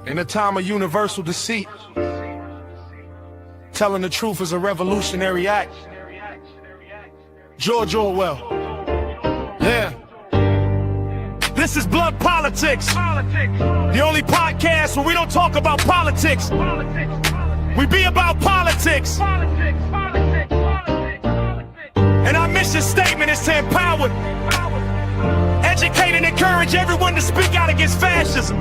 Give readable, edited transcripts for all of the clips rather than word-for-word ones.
In a time of universal deceit, telling the truth is a revolutionary act. George Orwell. Yeah. This is Blood Politics. The only podcast where we don't talk about politics. We be about politics. And our mission statement is to empower, educate, and encourage everyone to speak out against fascism.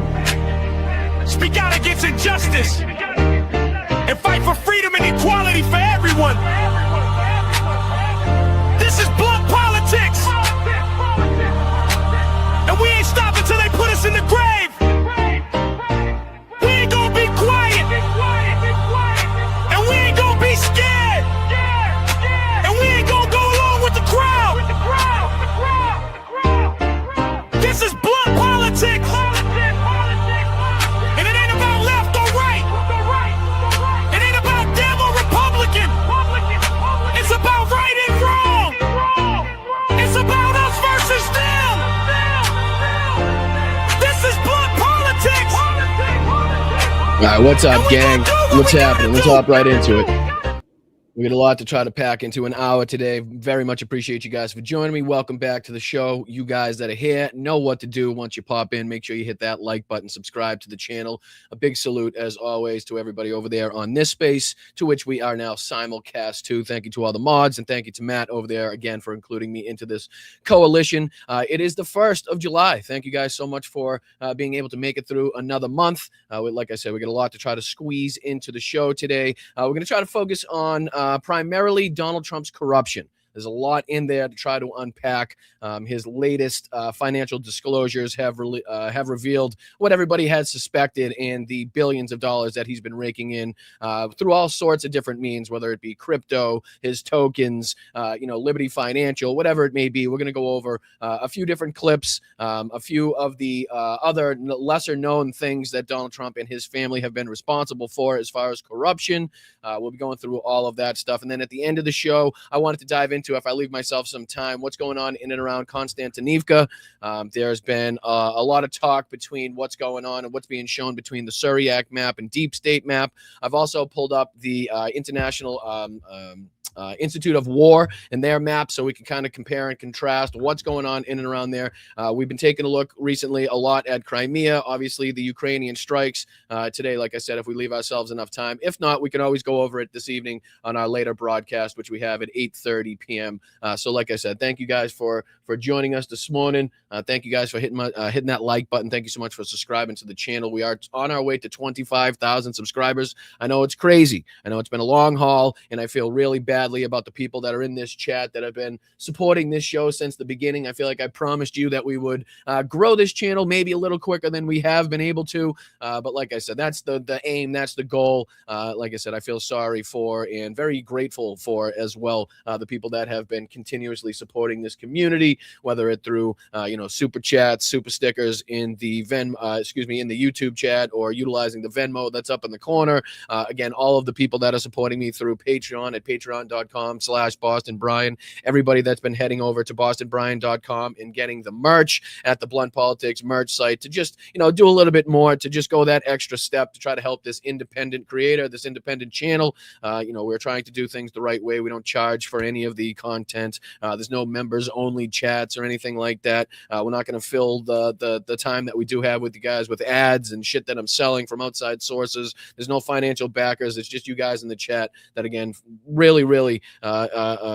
Speak out against injustice and fight for freedom and equality for everyone. This is Blood Politics, and we ain't stopping till they put us in the grave. We ain't gonna be quiet, and we ain't gonna be scared, and we ain't gonna go along with the crowd. This is Blood Politics. All right, what's up, gang? What's happening? Let's hop right into it. We got a lot to try to pack into an hour today. Very much appreciate you guys for joining me. Welcome back to the show. You guys that are here know what to do once you pop in. Make sure you hit that like button, subscribe to the channel. A big salute, as always, to everybody over there on this space, to which we are now simulcast to. Thank you to all the mods, and thank you to Matt over there, again, for including me into this coalition. It is the 1st of July. Thank you guys so much for being able to make it through another month. Like I said, we got a lot to try to squeeze into the show today. We're going to try to focus on primarily Donald Trump's corruption. There's a lot in there to try to unpack. His latest financial disclosures have revealed what everybody had suspected and the billions of dollars that he's been raking in through all sorts of different means, whether it be crypto, his tokens, Liberty Financial, whatever it may be. We're going to go over a few different clips, a few of the other lesser known things that Donald Trump and his family have been responsible for as far as corruption. We'll be going through all of that stuff. And then at the end of the show, I wanted to dive into, if I leave myself some time, what's going on in and around Konstantinivka. There's been a lot of talk between what's going on and what's being shown between the Syriac map and Deep State map. I've also pulled up the International Institute of War and their map, so we can kind of compare and contrast what's going on in and around there. We've been taking a look recently a lot at Crimea, obviously the Ukrainian strikes today. Like I said, if we leave ourselves enough time, if not, we can always go over it this evening on our later broadcast, which we have at 8:30 p.m. So like I said, thank you guys for joining us this morning. Thank you guys for hitting that like button. Thank you so much for subscribing to the channel. We are on our way to 25,000 subscribers. I know it's crazy. I know it's been a long haul, and I feel really badly about the people that are in this chat that have been supporting this show since the beginning. I feel like I promised you that we would grow this channel maybe a little quicker than we have been able to. But like I said, that's the aim. That's the goal. Like I said, I feel sorry for and very grateful for as well the people that have been continuously supporting this community, whether it through super chats, super stickers in the in the YouTube chat, or utilizing the Venmo that's up in the corner. Again, all of the people that are supporting me through Patreon at patreon.com/BostonBrian. Everybody that's been heading over to bostonbrian.com and getting the merch at the Blunt Politics merch site to just, do a little bit more, to just go that extra step to try to help this independent creator, this independent channel. We're trying to do things the right way. We don't charge for any of the content. There's no members only chats or anything like that. We're not going to fill the time that we do have with you guys with ads and shit that I'm selling from outside sources. There's no financial backers. It's just you guys in the chat that, again, really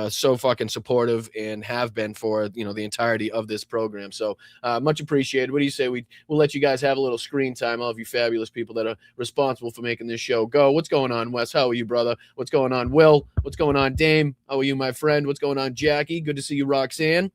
so fucking supportive and have been for the entirety of this program. So much appreciated. What do you say we'll let you guys have a little screen time, all of you fabulous people that are responsible for making this show go. What's going on, Wes? How are you, brother? What's going on, Will? What's going on, Dame? How are you, my friend? What's going on, Jackie? Good to see you, Roxanne.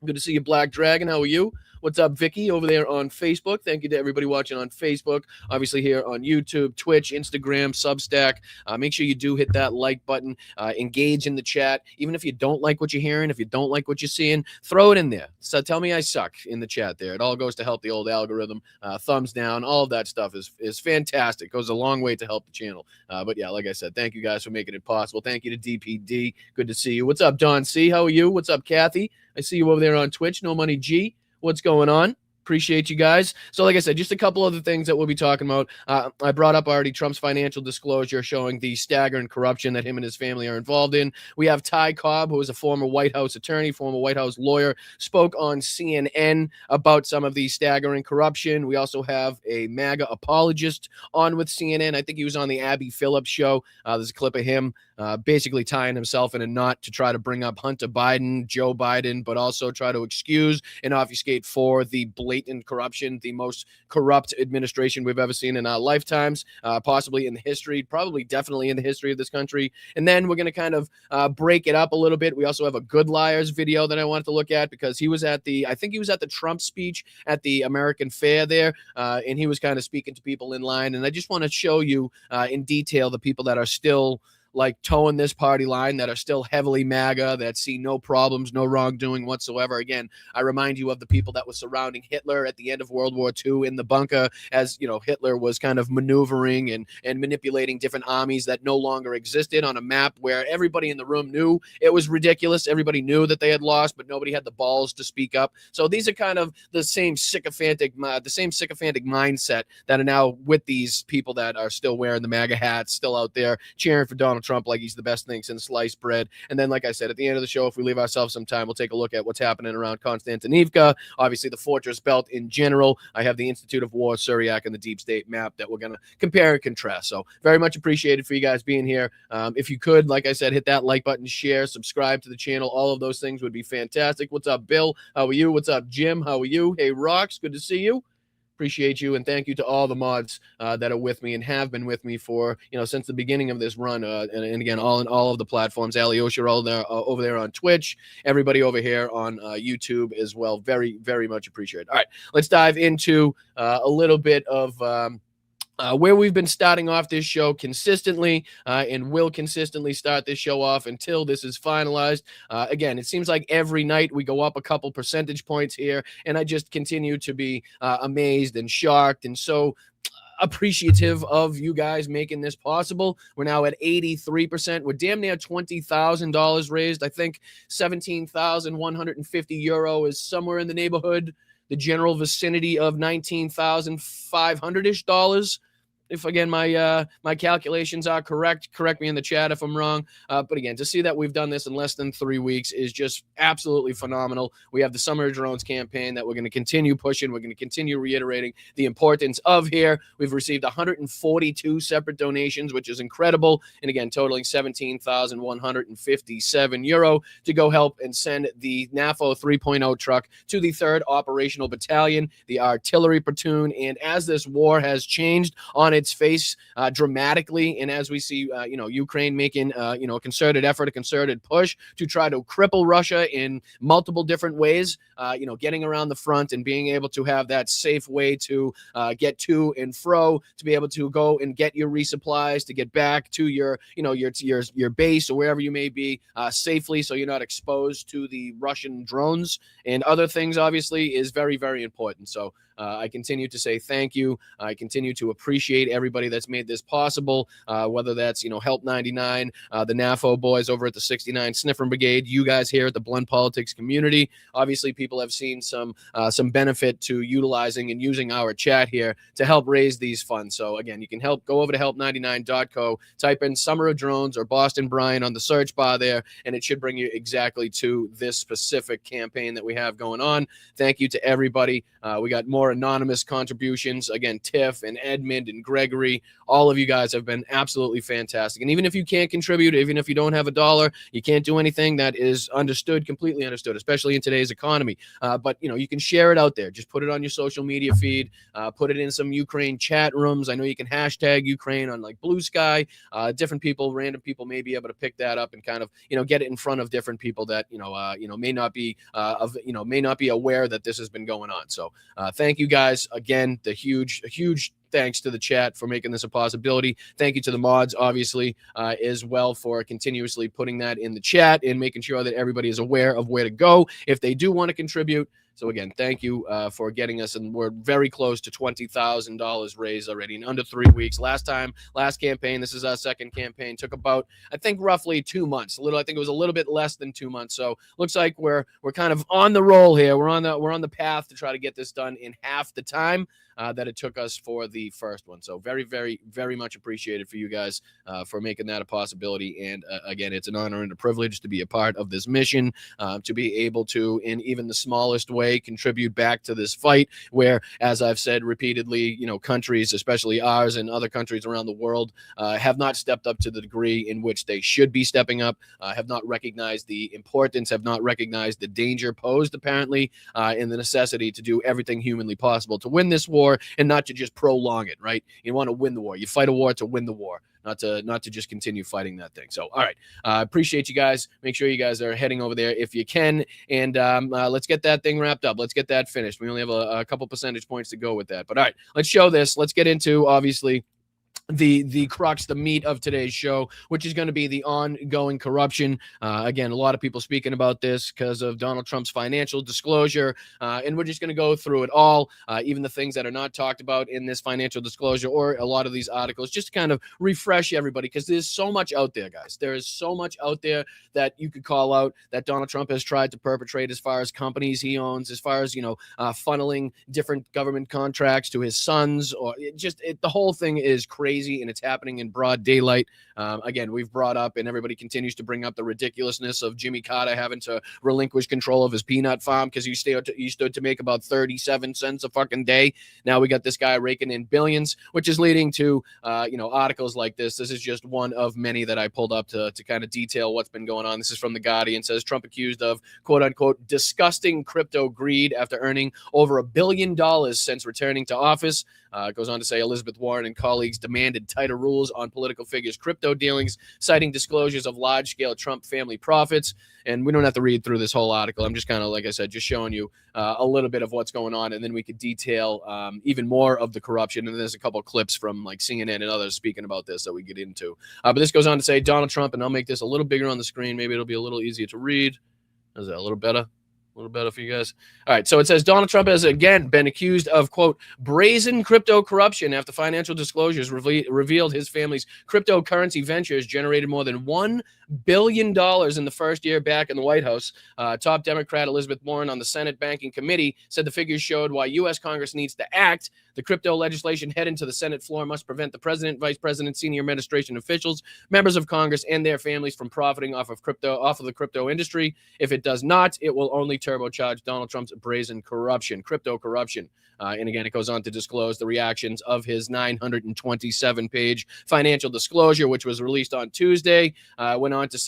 Good to see you, Black Dragon. How are you? What's up, Vicky, over there on Facebook? Thank you to everybody watching on Facebook. Obviously here on YouTube, Twitch, Instagram, Substack. Make sure you do hit that like button. Engage in the chat. Even if you don't like what you're hearing, if you don't like what you're seeing, throw it in there. So tell me I suck in the chat there. It all goes to help the old algorithm. Thumbs down. All of that stuff is fantastic. Goes a long way to help the channel. But yeah, like I said, thank you guys for making it possible. Thank you to DPD. Good to see you. What's up, Don C? How are you? What's up, Kathy? I see you over there on Twitch. No Money G. What's going on? Appreciate you guys. So like I said, just a couple other things that we'll be talking about. I brought up already Trump's financial disclosure showing the staggering corruption that him and his family are involved in. We have Ty Cobb, who is a former White House attorney, former White House lawyer, spoke on CNN about some of the staggering corruption. We also have a MAGA apologist on with CNN. I think he was on the Abby Phillips show. There's a clip of him basically tying himself in a knot to try to bring up Hunter Biden, Joe Biden, but also try to excuse and obfuscate for the blatant corruption, the most corrupt administration we've ever seen in our lifetimes, possibly in the history, probably definitely in the history of this country. And then we're going to kind of break it up a little bit. We also have a Good Liars video that I wanted to look at because he was at I think he was at the Trump speech at the American Fair there, and he was kind of speaking to people in line. And I just want to show you in detail the people that are still like towing this party line, that are still heavily MAGA, that see no problems, no wrongdoing whatsoever. Again, I remind you of the people that were surrounding Hitler at the end of World War II in the bunker, as you know, Hitler was kind of maneuvering and manipulating different armies that no longer existed on a map where everybody in the room knew it was ridiculous. Everybody knew that they had lost, but nobody had the balls to speak up. So these are kind of the same sycophantic mindset that are now with these people that are still wearing the MAGA hats, still out there cheering for Donald Trump like he's the best thing since sliced bread. And then, like I said, at the end of the show, if we leave ourselves some time, we'll take a look at what's happening around Konstantinivka, obviously the Fortress Belt in general. I have the Institute of War, Syriac, and the Deep State map that we're going to compare and contrast. So very much appreciated for you guys being here. If you could, like I said, hit that like button, share, subscribe to the channel. All of those things would be fantastic. What's up, Bill? How are you? What's up, Jim? How are you? Hey, Rocks, good to see you. Appreciate you, and thank you to all the mods that are with me and have been with me for since the beginning of this run. And again, all of the platforms. Alyosha all there over there on Twitch. Everybody over here on YouTube as well. Very, very much appreciated. All right, let's dive into a little bit of where we've been starting off this show consistently and will consistently start this show off until this is finalized. Again, it seems like every night we go up a couple percentage points here, and I just continue to be amazed and shocked and so appreciative of you guys making this possible. We're now at 83%. We're damn near $20,000 raised. I think 17,150 euro is somewhere in the neighborhood, the general vicinity of $19,500-ish dollars. If again my calculations are correct me in the chat if I'm wrong. But again, to see that we've done this in less than 3 weeks is just absolutely phenomenal. We have the Summer of Drones campaign that we're going to continue pushing. We're going to continue reiterating the importance of here. We've received 142 separate donations, which is incredible. And again, totaling 17,157 euro to go help and send the NAFO 3.0 truck to the 3rd Operational Battalion, the artillery platoon. And as this war has changed on its face dramatically, and as we see Ukraine making a concerted effort, a concerted push to try to cripple Russia in multiple different ways, getting around the front and being able to have that safe way to get to and fro, to be able to go and get your resupplies, to get back to your base or wherever you may be safely, so you're not exposed to the Russian drones and other things, obviously, is very, very important. So I continue to say thank you. I continue to appreciate everybody that's made this possible, whether that's, Help 99, the NAFO boys over at the 69 Sniffer Brigade, you guys here at the Blunt Politics community. Obviously, people have seen some benefit to utilizing and using our chat here to help raise these funds. So again, you can go over to help99.co, type in Summer of Drones or Boston Brian on the search bar there, and it should bring you exactly to this specific campaign that we have going on. Thank you to everybody. We got more anonymous contributions. Again, Tiff and Edmund and Gregory, all of you guys have been absolutely fantastic. And even if you can't contribute, even if you don't have a dollar, you can't do anything, that is understood, completely understood, especially in today's economy. But you can share it out there. Just put it on your social media feed, put it in some Ukraine chat rooms. I know you can hashtag Ukraine on like Blue Sky. Different people, random people may be able to pick that up and kind of get it in front of different people that may not be aware that this has been going on. So thank you guys again. The huge thanks to the chat for making this a possibility. Thank you to the mods, obviously, as well, for continuously putting that in the chat and making sure that everybody is aware of where to go if they do want to contribute. So again, thank you for getting us, and we're very close to $20,000 raised already in under 3 weeks. Last campaign, this is our second campaign, took about, I think, roughly 2 months. I think it was a little bit less than 2 months. So looks like we're kind of on the roll here. We're on the path to try to get this done in half the time that it took us for the first one. So very, very, very much appreciated for you guys for making that a possibility. And again, it's an honor and a privilege to be a part of this mission, to be able to, in even the smallest way, contribute back to this fight where, as I've said repeatedly, countries, especially ours and other countries around the world, have not stepped up to the degree in which they should be stepping up, have not recognized the importance, have not recognized the danger posed, apparently, and the necessity to do everything humanly possible to win this war and not to just prolong it, right? You want to win the war. You fight a war to win the war, not to just continue fighting that thing. So, all right. Appreciate you guys. Make sure you guys are heading over there if you can. And let's get that thing wrapped up. Let's get that finished. We only have a couple percentage points to go with that. But all right, let's show this. Let's get into, obviously, the crux, the meat of today's show, which is going to be the ongoing corruption. Again, a lot of people speaking about this because of Donald Trump's financial disclosure, and we're just going to go through it all, even the things that are not talked about in this financial disclosure or a lot of these articles, just to kind of refresh everybody, because there's so much out there, guys. There is so much out there that you could call out that Donald Trump has tried to perpetrate as far as companies he owns, as far as, funneling different government contracts to his sons, or the whole thing is crazy. And it's happening in broad daylight. Again, we've brought up, and everybody continues to bring up, the ridiculousness of Jimmy Carter having to relinquish control of his peanut farm because he stood to make about 37 cents a fucking day. Now we got this guy raking in billions, which is leading to articles like this. This is just one of many that I pulled up to kind of detail what's been going on. This is from The Guardian. It says Trump accused of quote unquote disgusting crypto greed after earning over $1 billion since returning to office. It goes on to say Elizabeth Warren and colleagues demanded tighter rules on political figures' crypto dealings, citing disclosures of large-scale Trump family profits. And we don't have to read through this whole article. I'm just kind of, like I said, just showing you a little bit of what's going on, and then we could detail even more of the corruption. And there's a couple of clips from like CNN and others speaking about this that we get into. But this goes on to say Donald Trump, and I'll make this a little bigger on the screen. Maybe it'll be a little easier to read. Is that a little better? A little better for you guys. All right. So it says Donald Trump has again been accused of, quote, brazen crypto corruption after financial disclosures revealed his family's cryptocurrency ventures generated more than $1 billion in the first year back in the White House. Top Democrat Elizabeth Warren on the Senate Banking Committee said the figures showed why U.S. Congress needs to act. The crypto legislation heading to the Senate floor must prevent the president, vice president, senior administration officials, members of Congress, and their families from profiting off of the crypto industry. If it does not, it will only turbocharge Donald Trump's brazen corruption, crypto corruption. And again, it goes on to disclose the reactions of his 927-page financial disclosure, which was released on Tuesday. Went on to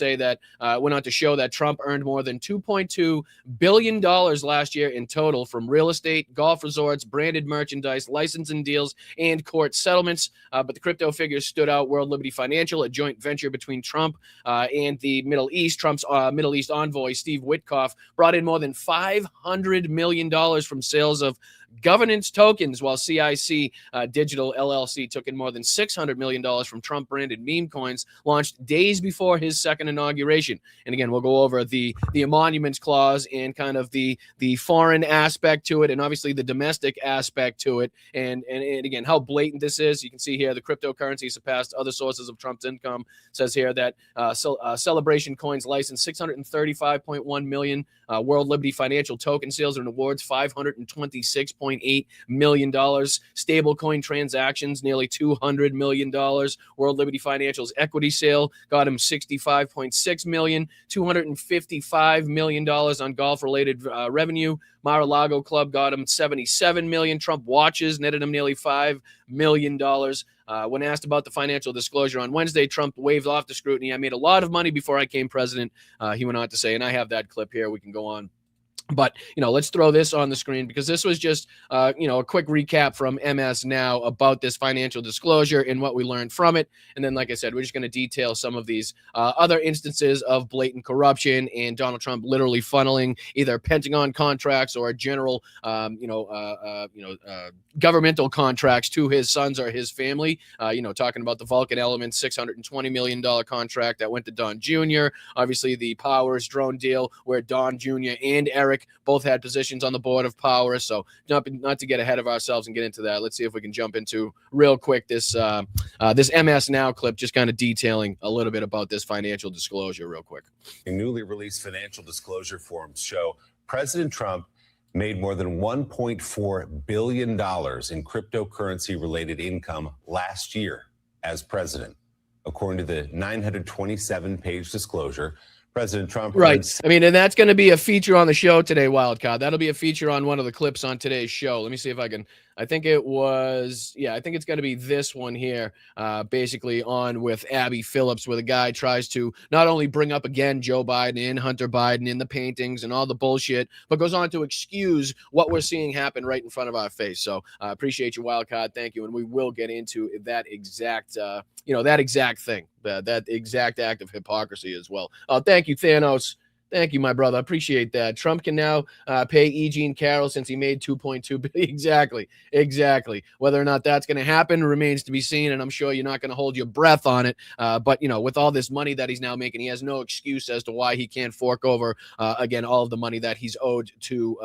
show that Trump earned more than $2.2 billion last year in total from real estate, golf resorts, branded merchandise, licensing deals, and court settlements. But the crypto figures stood out. World Liberty Financial, a joint venture between Trump and the Middle East. Trump's Middle East envoy, Steve Witkoff, brought in more than $500 million from sales of governance tokens, while CIC Digital LLC took in more than $600 million from Trump-branded meme coins launched days before his second inauguration. And again, we'll go over the emoluments clause and kind of the foreign aspect to it, and obviously the domestic aspect to it, and again, how blatant this is. You can see here the cryptocurrency surpassed other sources of Trump's income. It says here that Celebration Coins licensed $635.1 million. World Liberty Financial token sales and awards $526.8 million. Stablecoin transactions nearly $200 million. World Liberty Financial's equity sale got him $65.6 million. $255 million on golf-related revenue. Mar-a-Lago Club got him $77 million. Trump watches netted him nearly $5 million. When asked about the financial disclosure on Wednesday, Trump waved off the scrutiny. I made a lot of money before I came president. He went on to say, and I have that clip here. We can go on. But, let's throw this on the screen because this was just, a quick recap from MS Now about this financial disclosure and what we learned from it. And then, like I said, we're just going to detail some of these other instances of blatant corruption and Donald Trump literally funneling either Pentagon contracts or general, governmental contracts to his sons or his family. Talking about the Vulcan Elements $620 million contract that went to Don Jr. Obviously, the Powers drone deal where Don Jr. and Eric Eric both had positions on the board of power. So not to get ahead of ourselves and get into that, let's see if we can jump into real quick this MS Now clip, just kind of detailing a little bit about this financial disclosure real quick. Newly released financial disclosure forms show President Trump made more than $1.4 billion in cryptocurrency-related income last year as president. According to the 927-page disclosure, President Trump... Right. I mean, and that's going to be a feature on the show today, Wildcard. That'll be a feature on one of the clips on today's show. Let me see if I can... I think it was, I think it's going to be this one here, basically on with Abby Phillips, where the guy tries to not only bring up again Joe Biden and Hunter Biden in the paintings and all the bullshit, but goes on to excuse what we're seeing happen right in front of our face. So I appreciate you, Wildcard. Thank you. And we will get into that exact, that exact thing, that exact act of hypocrisy as well. Thank you, Thanos. Thank you, my brother. I appreciate that. Trump can now pay E. Jean Carroll since he made $2.2 billion. Exactly. Whether or not that's going to happen remains to be seen, and I'm sure you're not going to hold your breath on it. But, with all this money that he's now making, he has no excuse as to why he can't fork over, again, all of the money that he's owed to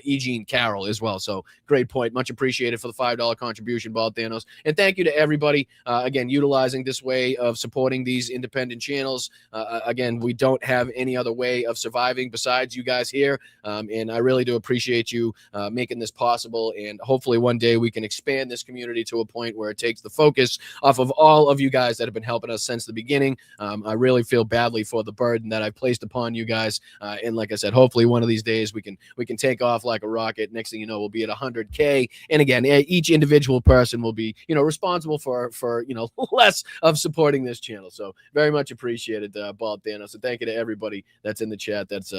E. Jean Carroll as well. So great point. Much appreciated for the $5 contribution, Bald Thanos. And thank you to everybody, again, utilizing this way of supporting these independent channels. Again, we don't have any other way of surviving besides you guys here, and I really do appreciate you making this possible, and hopefully one day we can expand this community to a point where it takes the focus off of all of you guys that have been helping us since the beginning. I really feel badly for the burden that I've placed upon you guys, and like I said, hopefully one of these days we can take off like a rocket. Next thing you know, we'll be at 100K, and again, each individual person will be responsible for less of supporting this channel. So very much appreciated, Bald Thanos, and thank you to everybody that's in the chat that's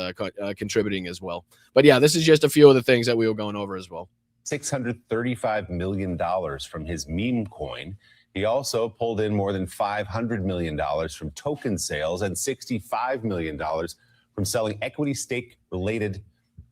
contributing as well. But yeah, this is just a few of the things that we were going over as well. $635 million from his meme coin. He also pulled in more than $500 million from token sales and $65 million from selling equity stake related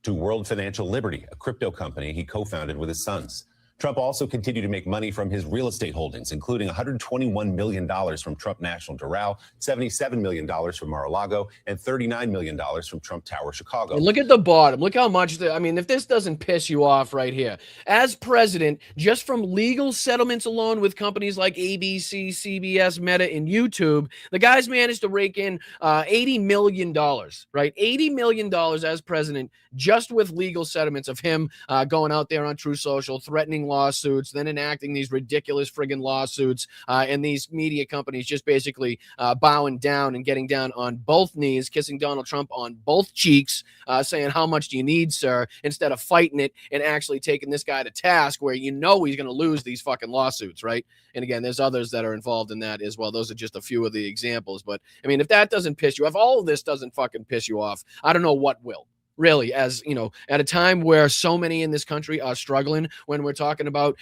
to World Financial Liberty, a crypto company he co-founded with his sons. Trump also continued to make money from his real estate holdings, including $121 million from Trump National Doral, $77 million from Mar-a-Lago, and $39 million from Trump Tower Chicago. And look at the bottom. Look how much, if this doesn't piss you off right here. As president, just from legal settlements alone with companies like ABC, CBS, Meta, and YouTube, the guy's managed to rake in $80 million, right? $80 million as president just with legal settlements of him going out there on Truth Social, threatening lawsuits, then enacting these ridiculous friggin' lawsuits, and these media companies just basically bowing down and getting down on both knees, kissing Donald Trump on both cheeks, saying, "How much do you need, sir?" instead of fighting it and actually taking this guy to task where he's going to lose these fucking lawsuits, right? And again, there's others that are involved in that as well. Those are just a few of the examples. But I mean, if that doesn't piss you off, all of this doesn't fucking piss you off, I don't know what will. Really, as at a time where so many in this country are struggling, when we're talking about,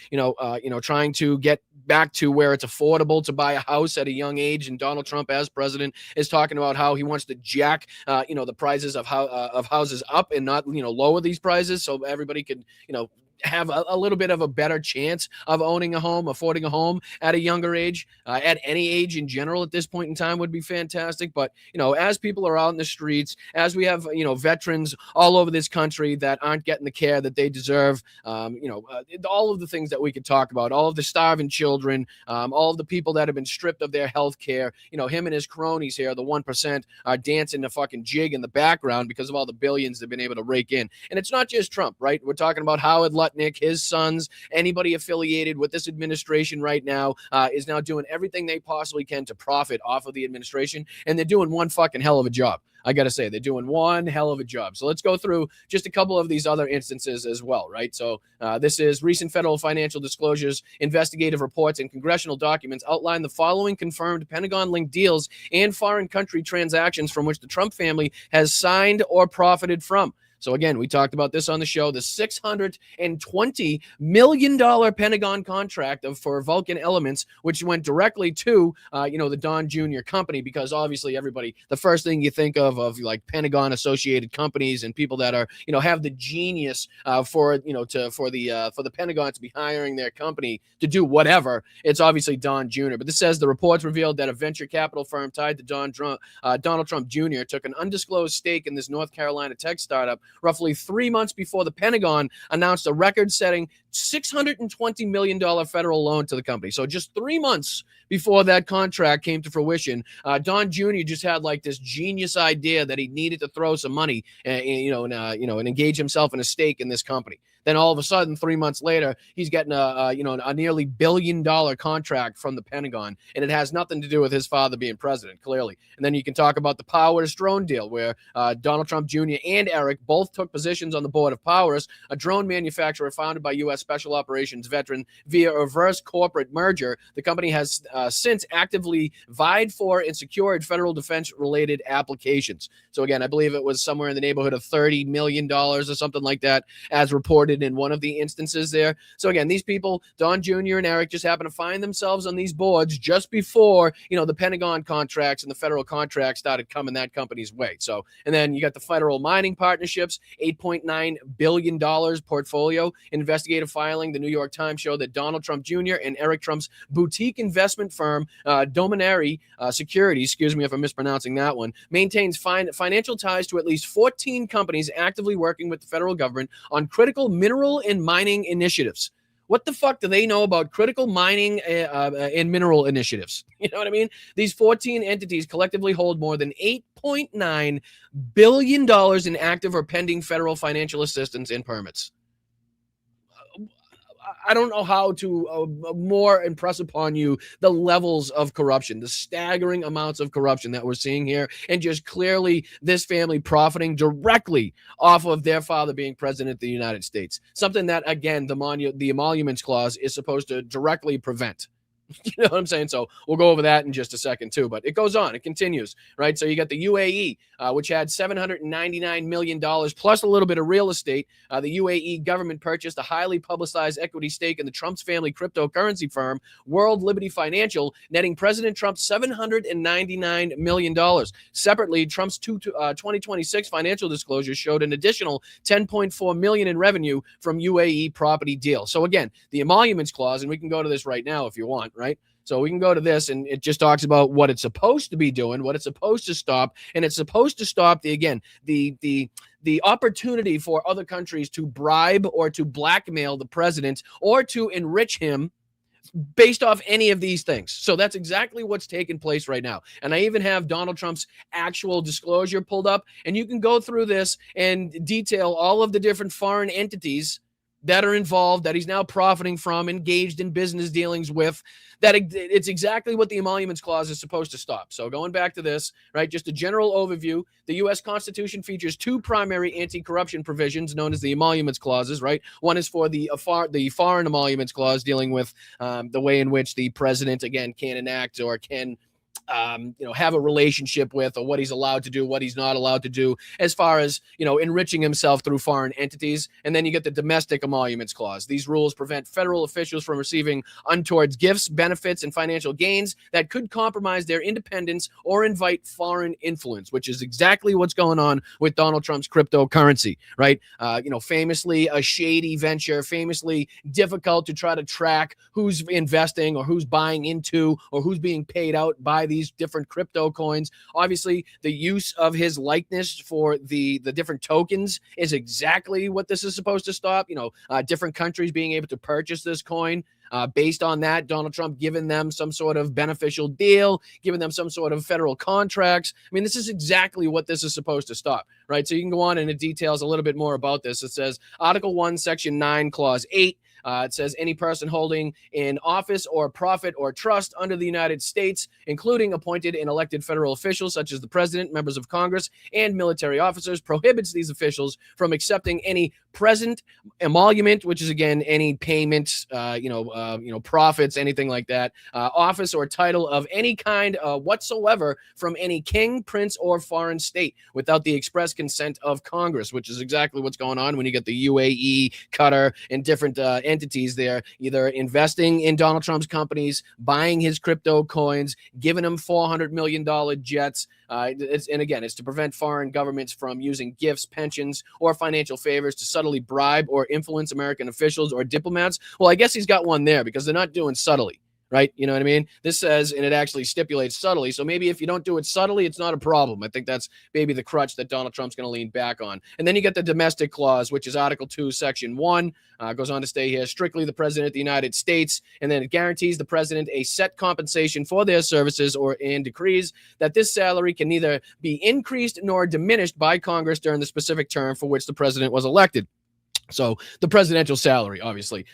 trying to get back to where it's affordable to buy a house at a young age, and Donald Trump, as president, is talking about how he wants to jack, the prices of houses up and not, lower these prices so everybody could, have a little bit of a better chance of owning a home, affording a home at a younger age, at any age in general at this point in time would be fantastic. But, as people are out in the streets, as we have, veterans all over this country that aren't getting the care that they deserve, all of the things that we could talk about, all of the starving children, all of the people that have been stripped of their health care, him and his cronies here, the 1%, are dancing the fucking jig in the background because of all the billions they've been able to rake in. And it's not just Trump, right? We're talking about Howard Lutnick, his sons, anybody affiliated with this administration right now is now doing everything they possibly can to profit off of the administration, and they're doing one fucking hell of a job. I got to say, they're doing one hell of a job. So let's go through just a couple of these other instances as well, right? So this is recent federal financial disclosures, investigative reports, and congressional documents outline the following confirmed Pentagon-linked deals and foreign country transactions from which the Trump family has signed or profited from. So again, we talked about this on the show, the $620 million Pentagon contract for Vulcan Elements, which went directly to, the Don Jr. company, because obviously everybody, the first thing you think of like Pentagon associated companies and people that are, have the genius for the Pentagon to be hiring their company to do whatever, it's obviously Don Jr. But this says the reports revealed that a venture capital firm tied to Donald Trump Jr. took an undisclosed stake in this North Carolina tech startup roughly 3 months before the Pentagon announced a record-setting $620 million federal loan to the company. So just 3 months before that contract came to fruition, Don Jr. just had like this genius idea that he needed to throw some money, and engage himself in a stake in this company. Then all of a sudden, 3 months later, he's getting a nearly $1 billion contract from the Pentagon, and it has nothing to do with his father being president, clearly. And then you can talk about the Powers drone deal, where Donald Trump Jr. and Eric both took positions on the board of Powers, a drone manufacturer founded by U.S. Special Operations veteran via a reverse corporate merger. The company has since actively vied for and secured federal defense-related applications. So again, I believe it was somewhere in the neighborhood of $30 million or something like that, as reported in one of the instances there. So again, these people, Don Jr. and Eric, just happen to find themselves on these boards just before, the Pentagon contracts and the federal contracts started coming that company's way. So, and then you got the federal mining partnerships, $8.9 billion portfolio. Investigative filing, the New York Times showed that Donald Trump Jr. and Eric Trump's boutique investment firm, Dominary Securities, excuse me if I'm mispronouncing that one, maintains financial ties to at least 14 companies actively working with the federal government on critical mineral and mining initiatives. What the fuck do they know about critical mining and mineral initiatives? You know what I mean? These 14 entities collectively hold more than $8.9 billion in active or pending federal financial assistance and permits. I don't know how to more impress upon you the levels of corruption, the staggering amounts of corruption that we're seeing here, and just clearly this family profiting directly off of their father being president of the United States. Something that, again, the emoluments clause is supposed to directly prevent. You know what I'm saying? So we'll go over that in just a second too, but it goes on. It continues, right? So you got the UAE, which had $799 million plus a little bit of real estate. The UAE government purchased a highly publicized equity stake in the Trump's family cryptocurrency firm, World Liberty Financial, netting President Trump $799 million. Separately, Trump's 2026 financial disclosures showed an additional $10.4 million in revenue from UAE property deal. So again, the emoluments clause, and we can go to this right now if you want, right? So we can go to this, and it just talks about what it's supposed to be doing, what it's supposed to stop, and it's supposed to stop the opportunity for other countries to bribe or to blackmail the president or to enrich him based off any of these things. So that's exactly what's taking place right now. And I even have Donald Trump's actual disclosure pulled up, and you can go through this and detail all of the different foreign entities that are involved, that he's now profiting from, engaged in business dealings with, that it's exactly what the emoluments clause is supposed to stop. So going back to this, right, just a general overview, the U.S. Constitution features two primary anti-corruption provisions known as the emoluments clauses, right? One is for the foreign emoluments clause, dealing with the way in which the president, again, can enact or can have a relationship with, or what he's allowed to do, what he's not allowed to do, as far as, enriching himself through foreign entities. And then you get the domestic emoluments clause. These rules prevent federal officials from receiving untoward gifts, benefits, and financial gains that could compromise their independence or invite foreign influence, which is exactly what's going on with Donald Trump's cryptocurrency, right? Famously a shady venture, famously difficult to try to track who's investing or who's buying into or who's being paid out by these different crypto coins. Obviously, the use of his likeness for the different tokens is exactly what this is supposed to stop. Different countries being able to purchase this coin. Based on that, Donald Trump giving them some sort of beneficial deal, giving them some sort of federal contracts. I mean, this is exactly what this is supposed to stop, right? So you can go on and it details a little bit more about this. It says Article 1, Section 9, Clause 8. It says any person holding in office or profit or trust under the United States, including appointed and elected federal officials such as the president, members of Congress, and military officers, prohibits these officials from accepting any present emolument, which is again any payment, profits, anything like that, office or title of any kind whatsoever from any king, prince, or foreign state without the express consent of Congress, which is exactly what's going on when you get the UAE, Qatar, and different entities there, either investing in Donald Trump's companies, buying his crypto coins, giving him $400 million jets. It's to prevent foreign governments from using gifts, pensions, or financial favors to subtly bribe or influence American officials or diplomats. Well, I guess he's got one there because they're not doing subtly. right? You know what I mean? This says, and it actually stipulates subtly. So maybe if you don't do it subtly, it's not a problem. I think that's maybe the crutch that Donald Trump's going to lean back on. And then you get the domestic clause, which is Article 2, Section 1, goes on to stay here, strictly the president of the United States. And then it guarantees the president a set compensation for their services and decrees that this salary can neither be increased nor diminished by Congress during the specific term for which the president was elected. So the presidential salary, obviously,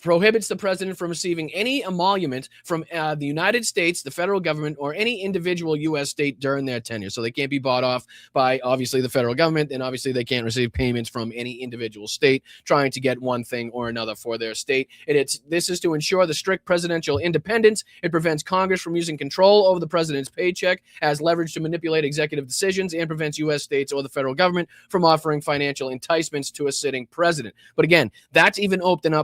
prohibits the president from receiving any emolument from the United States, the federal government, or any individual U.S. state during their tenure. So they can't be bought off by, obviously, the federal government, and obviously they can't receive payments from any individual state trying to get one thing or another for their state. And this is to ensure the strict presidential independence. It prevents Congress from using control over the president's paycheck as leverage to manipulate executive decisions, and prevents U.S. states or the federal government from offering financial enticements to a sitting president. But again, that's even opened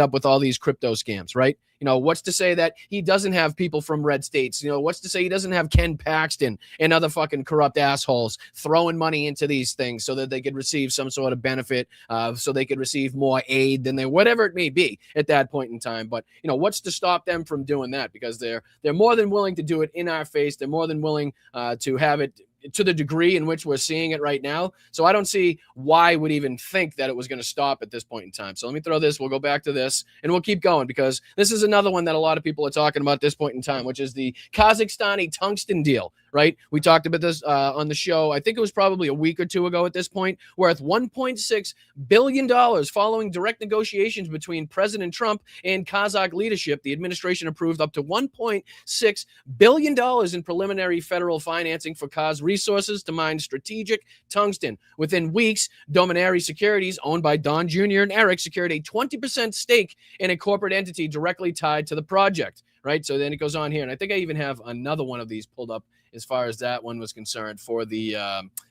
up with all these crypto scams, right? You know, what's to say that he doesn't have people from red states? You know, what's to say he doesn't have Ken Paxton and other fucking corrupt assholes throwing money into these things so that they could receive some sort of benefit, so they could receive more aid than whatever it may be at that point in time. But, you know, what's to stop them from doing that? Because they're more than willing to do it in our face. They're more than willing to have it to the degree in which we're seeing it right now. So I don't see why would even think that it was going to stop at this point in time. So let me throw this. We'll go back to this and we'll keep going, because this is another one that a lot of people are talking about at this point in time, which is the Kazakhstani tungsten deal, right? We talked about this on the show. I think it was probably a week or two ago at this point, worth $1.6 billion following direct negotiations between President Trump and Kazakh leadership. The administration approved up to $1.6 billion in preliminary federal financing for Kaz resources to mine strategic tungsten. Within weeks, Dominari Securities, owned by Don Jr. and Eric, secured a 20% stake in a corporate entity directly tied to the project, right? So then it goes on here, and I think I even have another one of these pulled up as far as that one was concerned for the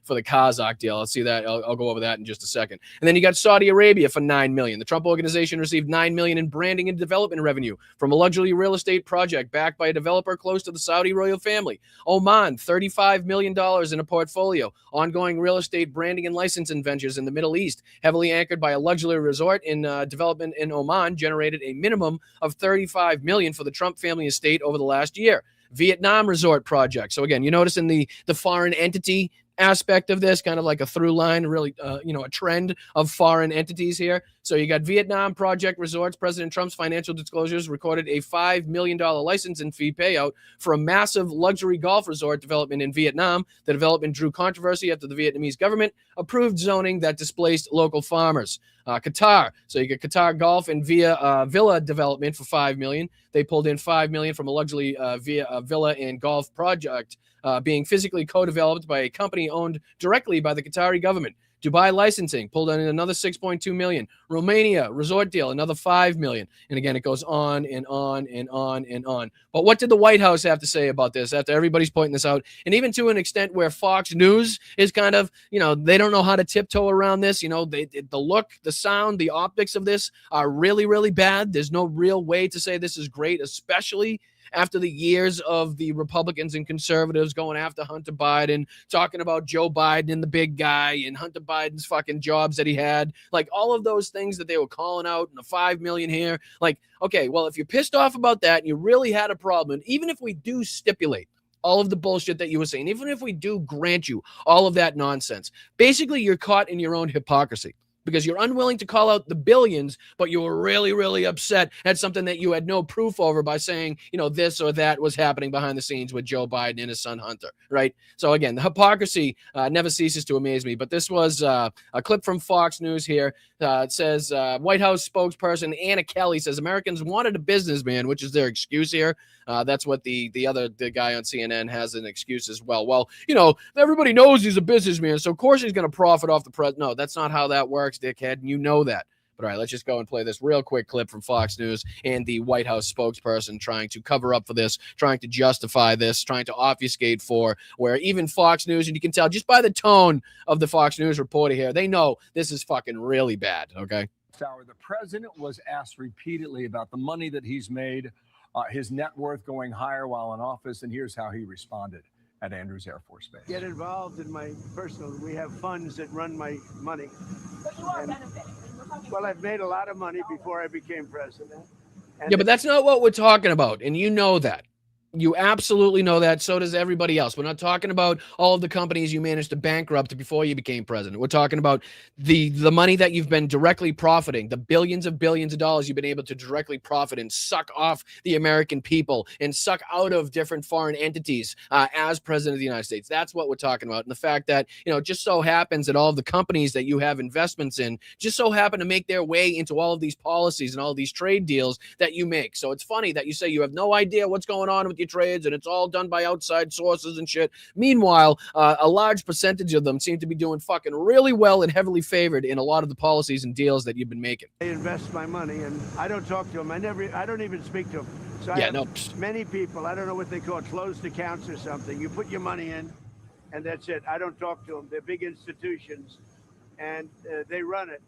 Kazakh deal. I'll see that. I'll go over that in just a second. And then you got Saudi Arabia for $9 million. The Trump Organization received $9 million in branding and development revenue from a luxury real estate project backed by a developer close to the Saudi royal family. Oman, $35 million in a portfolio. Ongoing real estate branding and licensing ventures in the Middle East, heavily anchored by a luxury resort in development in Oman, generated a minimum of $35 million for the Trump family estate over the last year. Vietnam resort project. So again, you notice in the foreign entity aspect of this, kind of like a through line, really, a trend of foreign entities here. So you got Vietnam project resorts. President Trump's financial disclosures recorded a $5 million licensing fee payout for a massive luxury golf resort development in Vietnam. The development drew controversy after the Vietnamese government approved zoning that displaced local farmers. Qatar. So you get Qatar Golf and Villa development for $5 million. They pulled in $5 million from a luxury villa and golf project being physically co-developed by a company owned directly by the Qatari government. Dubai licensing pulled in another $6.2 million. Romania resort deal, another $5 million. And again, it goes on and on and on and on. But what did the White House have to say about this after everybody's pointing this out? And even to an extent where Fox News is kind of, they don't know how to tiptoe around this. The look, the sound, the optics of this are really, really bad. There's no real way to say this is great, especially after the years of the Republicans and conservatives going after Hunter Biden, talking about Joe Biden and the big guy and Hunter Biden's fucking jobs that he had, like all of those things that they were calling out, and the $5 million here. Like, okay, well, if you're pissed off about that and you really had a problem, even if we do stipulate all of the bullshit that you were saying, even if we do grant you all of that nonsense, basically you're caught in your own hypocrisy, because you're unwilling to call out the billions, but you were really, really upset at something that you had no proof over by saying, this or that was happening behind the scenes with Joe Biden and his son Hunter, right? So again, the hypocrisy never ceases to amaze me. But this was a clip from Fox News here. It says White House spokesperson Anna Kelly says Americans wanted a businessman, which is their excuse here. That's what the guy on CNN has an excuse as well. Well, everybody knows he's a businessman, so of course he's going to profit off the press. No, that's not how that works, dickhead, and you know that. But all right, let's just go and play this real quick clip from Fox News and the White House spokesperson trying to cover up for this, trying to justify this, trying to obfuscate for where even Fox News, and you can tell just by the tone of the Fox News reporter here, they know this is fucking really bad, okay? The president was asked repeatedly about the money that he's made, his net worth going higher while in office, and here's how he responded at Andrews Air Force Base. Get involved in my personal, we have funds that run my money. But you are benefiting. Well, I've made a lot of money before I became president. And Yeah, but that's not what we're talking about. And you know that. You absolutely know that. So does everybody else. We're not talking about all of the companies you managed to bankrupt before you became president. We're talking about the money that you've been directly profiting, the billions of dollars you've been able to directly profit and suck off the American people and suck out of different foreign entities as president of the United States. That's what we're talking about. And the fact that, just so happens that all of the companies that you have investments in just so happen to make their way into all of these policies and all of these trade deals that you make. So it's funny that you say you have no idea what's going on with your trades and it's all done by outside sources and shit. Meanwhile, a large percentage of them seem to be doing fucking really well and heavily favored in a lot of the policies and deals that you've been making. I invest my money, and I don't talk to them. I don't even speak to them. So I have many people, I don't know what they call it, closed accounts or something. You put your money in, and that's it. I don't talk to them. They're big institutions, and they run it.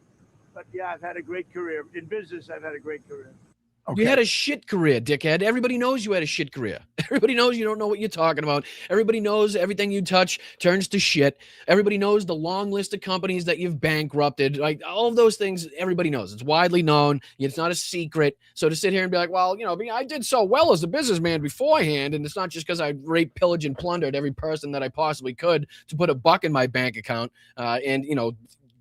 But yeah, I've had a great career. In business, I've had a great career. Okay. You had a shit career, dickhead. Everybody knows you had a shit career. Everybody knows you don't know what you're talking about. Everybody knows everything you touch turns to shit. Everybody knows the long list of companies that you've bankrupted. Like all of those things, everybody knows. It's widely known. It's not a secret. So to sit here and be like, well, I did so well as a businessman beforehand, and it's not just because I raped, pillaged, and plundered every person that I possibly could to put a buck in my bank account, and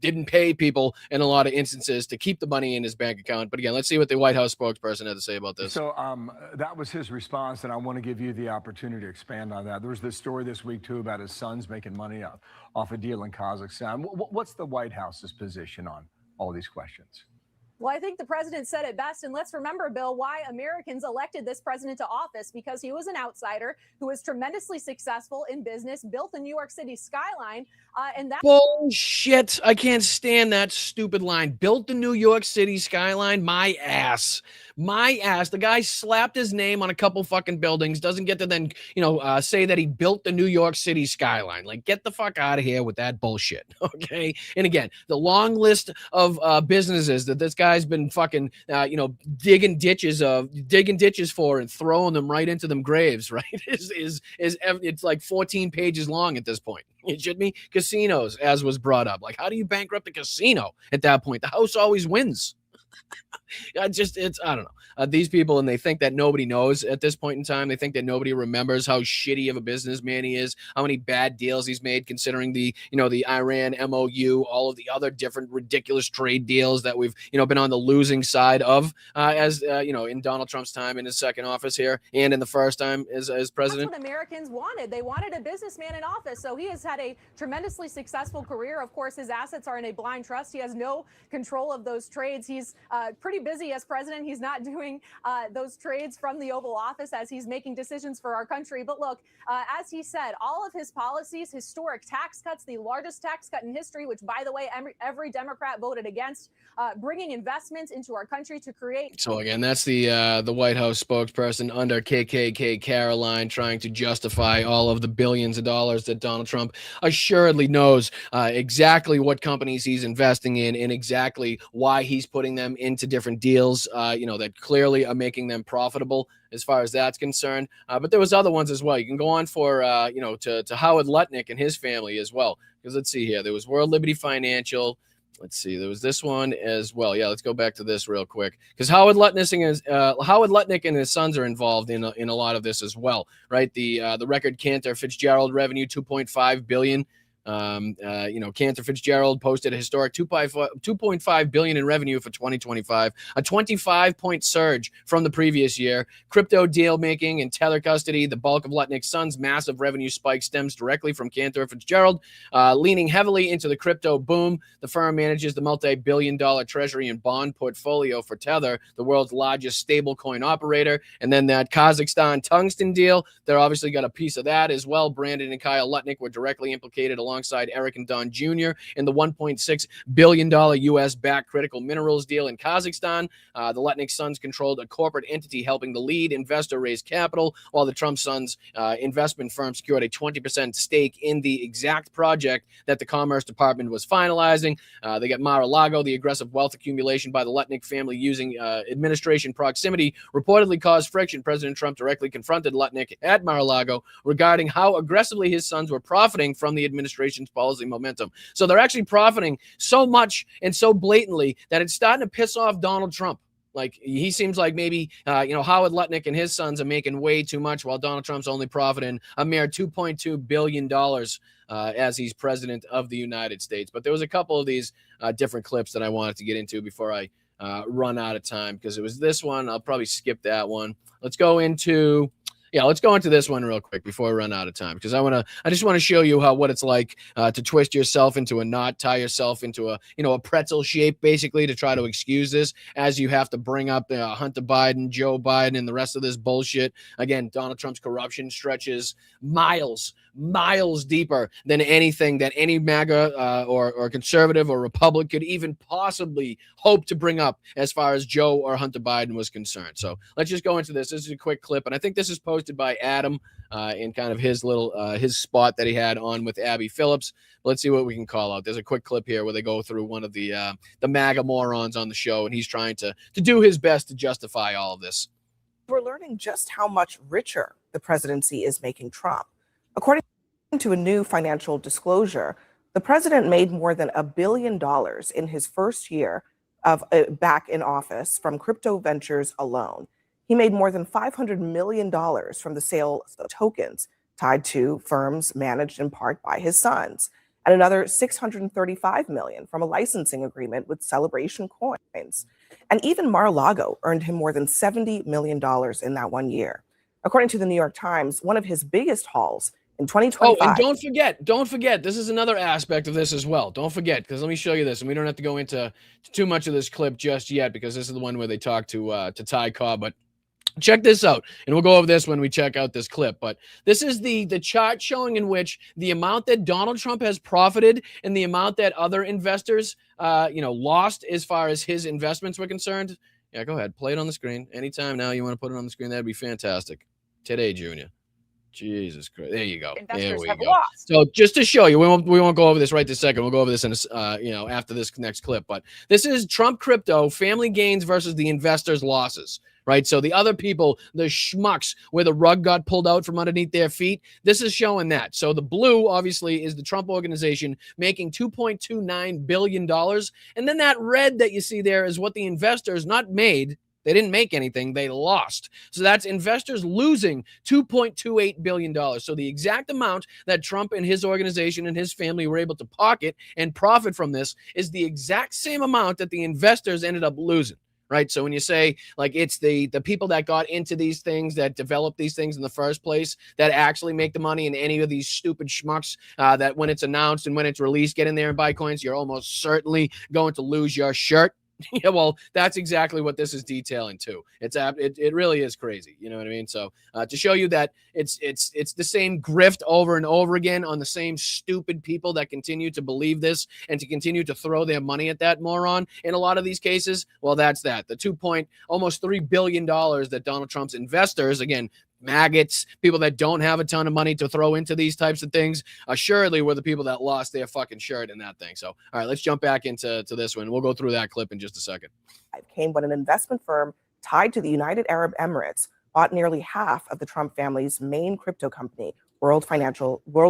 didn't pay people in a lot of instances to keep the money in his bank account. But again, let's see what the White House spokesperson had to say about this. So that was his response, and I want to give you the opportunity to expand on that. There was this story this week, too, about his sons making money off a deal in Kazakhstan. What's the White House's position on all these questions? Well, I think the president said it best. And let's remember, Bill, why Americans elected this president to office, because he was an outsider who was tremendously successful in business, built the New York City skyline. And that bullshit. I can't stand that stupid line. Built the New York City skyline. My ass. The guy slapped his name on a couple fucking buildings. Doesn't get to then, say that he built the New York City skyline. Like, get the fuck out of here with that bullshit. Okay. And again, the long list of businesses that this guy's been fucking, digging ditches for and throwing them right into them graves, right? It's like 14 pages long at this point. You should be casinos, as was brought up. Like, how do you bankrupt a casino at that point? The house always wins. I don't know. These people, and they think that nobody knows at this point in time. They think that nobody remembers how shitty of a businessman he is, how many bad deals he's made, considering the Iran MOU, all of the other different ridiculous trade deals that we've, been on the losing side of, in Donald Trump's time in his second office here and in the first time as president. That's what Americans wanted. They wanted a businessman in office. So he has had a tremendously successful career. Of course, his assets are in a blind trust. He has no control of those trades. He's pretty busy as president. He's not doing those trades from the Oval Office as he's making decisions for our country. But look, as he said, all of his policies, historic tax cuts, the largest tax cut in history, which, by the way, every Democrat voted against, bringing investments into our country to create. So again, that's the White House spokesperson under KKK Caroline, trying to justify all of the billions of dollars that Donald Trump assuredly knows exactly what companies he's investing in and exactly why he's putting them into different deals, that clearly are making them profitable as far as that's concerned. But there was other ones as well. You can go on for, to Howard Lutnick and his family as well. Because let's see here. There was World Liberty Financial. Let's see. There was this one as well. Yeah, let's go back to this real quick. Because Howard Lutnick and his sons are involved in a lot of this as well, right? The record Cantor Fitzgerald revenue, $2.5 billion. Cantor Fitzgerald posted a historic $2.5 billion in revenue for 2025, a 25-point surge from the previous year. Crypto deal making and Tether custody, the bulk of Lutnick's son's massive revenue spike stems directly from Cantor Fitzgerald, leaning heavily into the crypto boom. The firm manages the multi-billion-dollar treasury and bond portfolio for Tether, the world's largest stablecoin operator. And then that Kazakhstan tungsten deal, they're obviously got a piece of that as well. Brandon and Kyle Lutnick were directly implicated alongside Eric and Don Jr. in the $1.6 billion U.S.-backed critical minerals deal in Kazakhstan. The Lutnick sons controlled a corporate entity helping the lead investor raise capital, while the Trump sons' investment firm secured a 20% stake in the exact project that the Commerce Department was finalizing. They got Mar-a-Lago. The aggressive wealth accumulation by the Lutnick family using administration proximity reportedly caused friction. President Trump directly confronted Lutnick at Mar-a-Lago regarding how aggressively his sons were profiting from the administration's policy momentum. So they're actually profiting so much and so blatantly that it's starting to piss off Donald Trump. Like he seems like maybe, Howard Lutnick and his sons are making way too much while Donald Trump's only profiting a mere $2.2 billion as he's president of the United States. But there was a couple of these different clips that I wanted to get into before I run out of time, because it was this one. I'll probably skip that one. Let's go into this one real quick before I run out of time, because I just want to show you what it's like to twist yourself into a knot, tie yourself into a pretzel shape, basically, to try to excuse this, as you have to bring up Hunter Biden, Joe Biden, and the rest of this bullshit. Again, Donald Trump's corruption stretches miles deeper than anything that any MAGA or conservative or Republican could even possibly hope to bring up as far as Joe or Hunter Biden was concerned. So let's just go into this. This is a quick clip, and I think this is posted by Adam in kind of his little his spot that he had on with Abby Phillips. Let's see what we can call out. There's a quick clip here where they go through one of the MAGA morons on the show, and he's trying to do his best to justify all of this. We're learning just how much richer the presidency is making Trump. According to a new financial disclosure, the president made more than $1 billion in his first year of back in office from crypto ventures alone. He made more than $500 million from the sale of tokens tied to firms managed in part by his sons, and another $635 million from a licensing agreement with Celebration Coins. And even Mar-a-Lago earned him more than $70 million in that 1 year. According to the New York Times, one of his biggest hauls in 2025. Oh, and don't forget, this is another aspect of this as well. Don't forget, because let me show you this, and we don't have to go into too much of this clip just yet, because this is the one where they talk to Ty Cobb. But check this out, and we'll go over this when we check out this clip. But this is the chart showing in which the amount that Donald Trump has profited and the amount that other investors, lost as far as his investments were concerned. Yeah, go ahead, play it on the screen anytime now. You want to put it on the screen? That'd be fantastic. Today, Junior. Jesus Christ. There you go. Investors there we go. Lost. So just to show you, we won't go over this right this second. We'll go over this in after this next clip. But this is Trump crypto family gains versus the investors' losses. Right. So the other people, the schmucks where the rug got pulled out from underneath their feet, this is showing that. So the blue, obviously, is the Trump organization making $2.29 billion. And then that red that you see there is what the investors not made. They didn't make anything. They lost. So that's investors losing $2.28 billion. So the exact amount that Trump and his organization and his family were able to pocket and profit from this is the exact same amount that the investors ended up losing. Right. So when you say like it's the people that got into these things, that developed these things in the first place, that actually make the money, and any of these stupid schmucks that when it's announced and when it's released, get in there and buy coins, you're almost certainly going to lose your shirt. Yeah, well, that's exactly what this is detailing too. It really is crazy. You know what I mean? So to show you that it's the same grift over and over again on the same stupid people that continue to believe this and to continue to throw their money at that moron in a lot of these cases. Well, that's that. The almost $3 billion that Donald Trump's investors, again, maggots, people that don't have a ton of money to throw into these types of things, assuredly were the people that lost their fucking shirt in that thing. So, all right, let's jump back into this one. We'll go through that clip in just a second. It came when an investment firm tied to the United Arab Emirates bought nearly half of the Trump family's main crypto company, World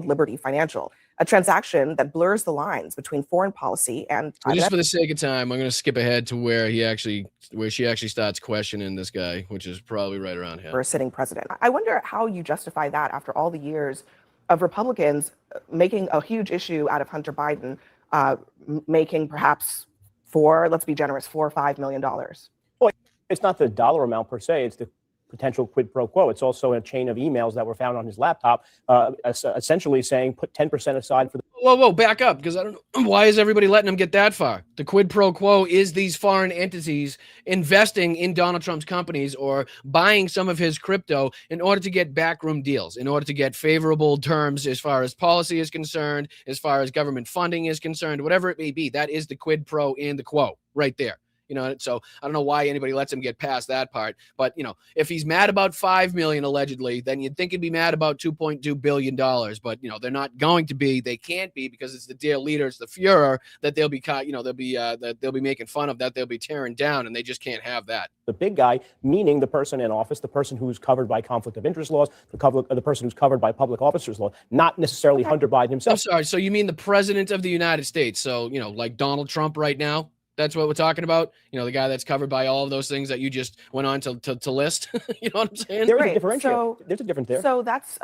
Liberty Financial, a transaction that blurs the lines between foreign policy and just for the sake of time, I'm going to skip ahead to where she actually starts questioning this guy, which is probably right around here. For a sitting president. I wonder how you justify that after all the years of Republicans making a huge issue out of Hunter Biden, making perhaps let's be generous, $4 or $5 million. Well, it's not the dollar amount per se, it's the potential quid pro quo. It's also a chain of emails that were found on his laptop, essentially saying put 10% aside for the. Whoa, back up, because I don't know why is everybody letting him get that far. The quid pro quo is these foreign entities investing in Donald Trump's companies or buying some of his crypto in order to get backroom deals, in order to get favorable terms as far as policy is concerned, as far as government funding is concerned, whatever it may be. That is the quid pro and the quo right there. So I don't know why anybody lets him get past that part. But, if he's mad about $5 million allegedly, then you'd think he'd be mad about $2.2 billion. But, they're not going to be. They can't be, because it's the dear leader, it's the Fuhrer that they'll be, that they'll be making fun of, that they'll be tearing down, and they just can't have that. The big guy, meaning the person in office, the person who's covered by conflict of interest laws, the person who's covered by public officers law, not necessarily Hunter Biden himself. I'm sorry. So you mean the president of the United States? So, like Donald Trump right now? That's what we're talking about. You know, the guy that's covered by all of those things that you just went on to list. You know what I'm saying? There's a Right. differential. There's a difference there. So that's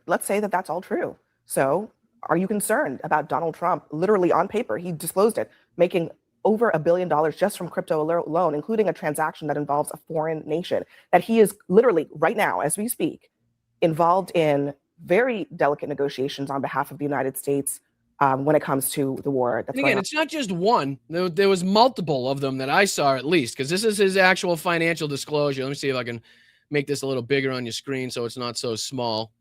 let's say that that's all true. So are you concerned about Donald Trump, literally on paper, he disclosed it, making over $1 billion just from crypto alone, including a transaction that involves a foreign nation, that he is literally right now, as we speak, involved in very delicate negotiations on behalf of the United States when it comes to the war that's And going again, on. it's not just one. There was multiple of them that I saw at least, because this is his actual financial disclosure. Let me see if I can make this a little bigger on your screen so it's not so small.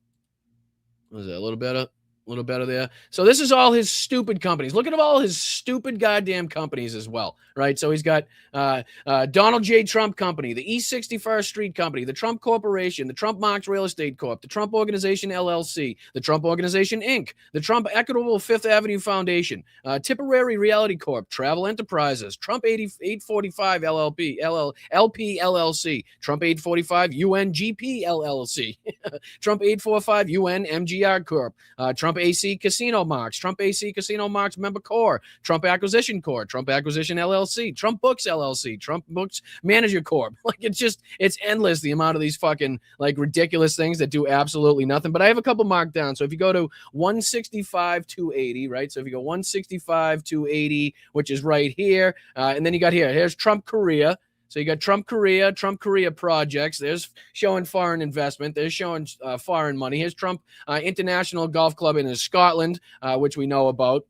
Was it a little better? A little better there. So this is all his stupid companies. Look at all his stupid goddamn companies as well, right? So he's got Donald J. Trump Company, the East 61st Street Company, the Trump Corporation, the Trump Marx Real Estate Corp, the Trump Organization LLC, the Trump Organization Inc., the Trump Equitable Fifth Avenue Foundation, Tipperary Reality Corp, Travel Enterprises, Trump 845 LLP LLC, Trump 845 UNGP LLC, Trump 845 UN MGR Corp, Trump AC Casino Marks, Trump AC Casino Marks Member Corp, Trump Acquisition Corp, Trump Acquisition LLC, Trump Books LLC, Trump Books Manager Corp. Like it's endless the amount of these fucking like ridiculous things that do absolutely nothing. But I have a couple marked down. So if you go to 165,280, right? So if you go 165,280, which is right here, and then you got here's Trump Korea. So you got Trump Korea projects. There's showing foreign investment. There's showing foreign money. Here's Trump International Golf Club in Scotland, which we know about.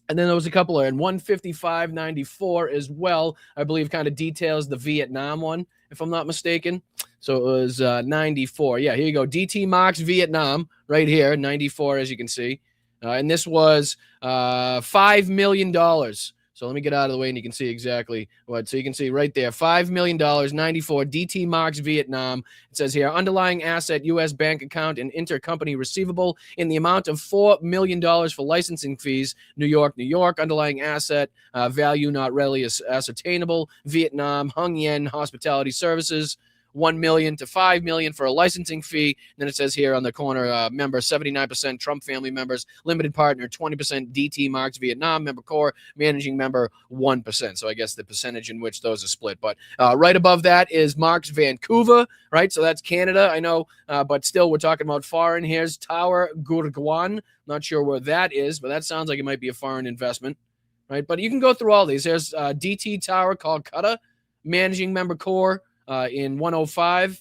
And then there was a couple and 155.94 as well, I believe, kind of details the Vietnam one, if I'm not mistaken. So it was 94. Yeah, here you go. DT Marks Vietnam right here, 94, as you can see. And this was $5 million. So let me get out of the way and you can see exactly what. So you can see right there, $5 million, 94, DT Marks Vietnam. It says here, underlying asset, U.S. bank account and intercompany receivable in the amount of $4 million for licensing fees, New York, underlying asset, value not readily ascertainable, Vietnam, Hung Yen Hospitality Services, $1 million to $5 million for a licensing fee. And then it says here on the corner, member 79% Trump family members, limited partner 20% DT Marks Vietnam, member core, managing member 1%. So I guess the percentage in which those are split. But right above that is Marks Vancouver, right? So that's Canada, I know, but still we're talking about foreign. Here's Tower Gurgaon. Not sure where that is, but that sounds like it might be a foreign investment, right? But you can go through all these. There's DT Tower Calcutta, managing member core, in 105.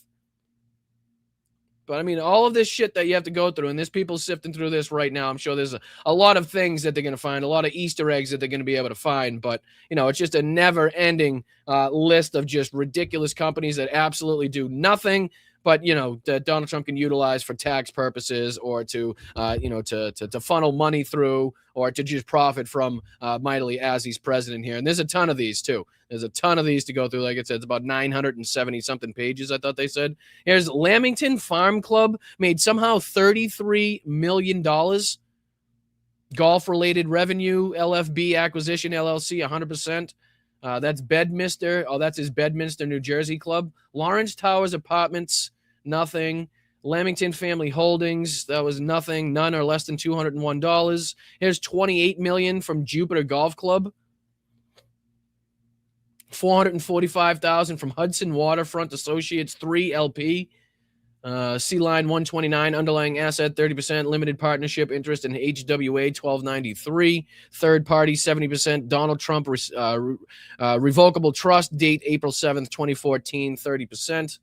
But I mean, all of this shit that you have to go through, and there's people sifting through this right now. I'm sure there's a lot of things that they're going to find, a lot of Easter eggs that they're going to be able to find. But, you know, it's just a never ending list of just ridiculous companies that absolutely do nothing. But, you know, that Donald Trump can utilize for tax purposes or to, to funnel money through or to just profit from mightily as he's president here. And there's a ton of these, too. There's a ton of these to go through. Like I said, it's about 970-something pages, I thought they said. Here's Lamington Farm Club made somehow $33 million. Golf-related revenue, LFB Acquisition LLC, 100%. That's Bedminster. Oh, that's his Bedminster, New Jersey club. Lawrence Towers Apartments, nothing. Lamington Family Holdings, that was nothing. None or less than $201. Here's $28 million from Jupiter Golf Club. $445,000 from Hudson Waterfront Associates 3 LP. Sea Line 129, underlying asset 30%, limited partnership interest in HWA 1293, third party 70%, Donald Trump revocable trust, date April 7th, 2014, 30%.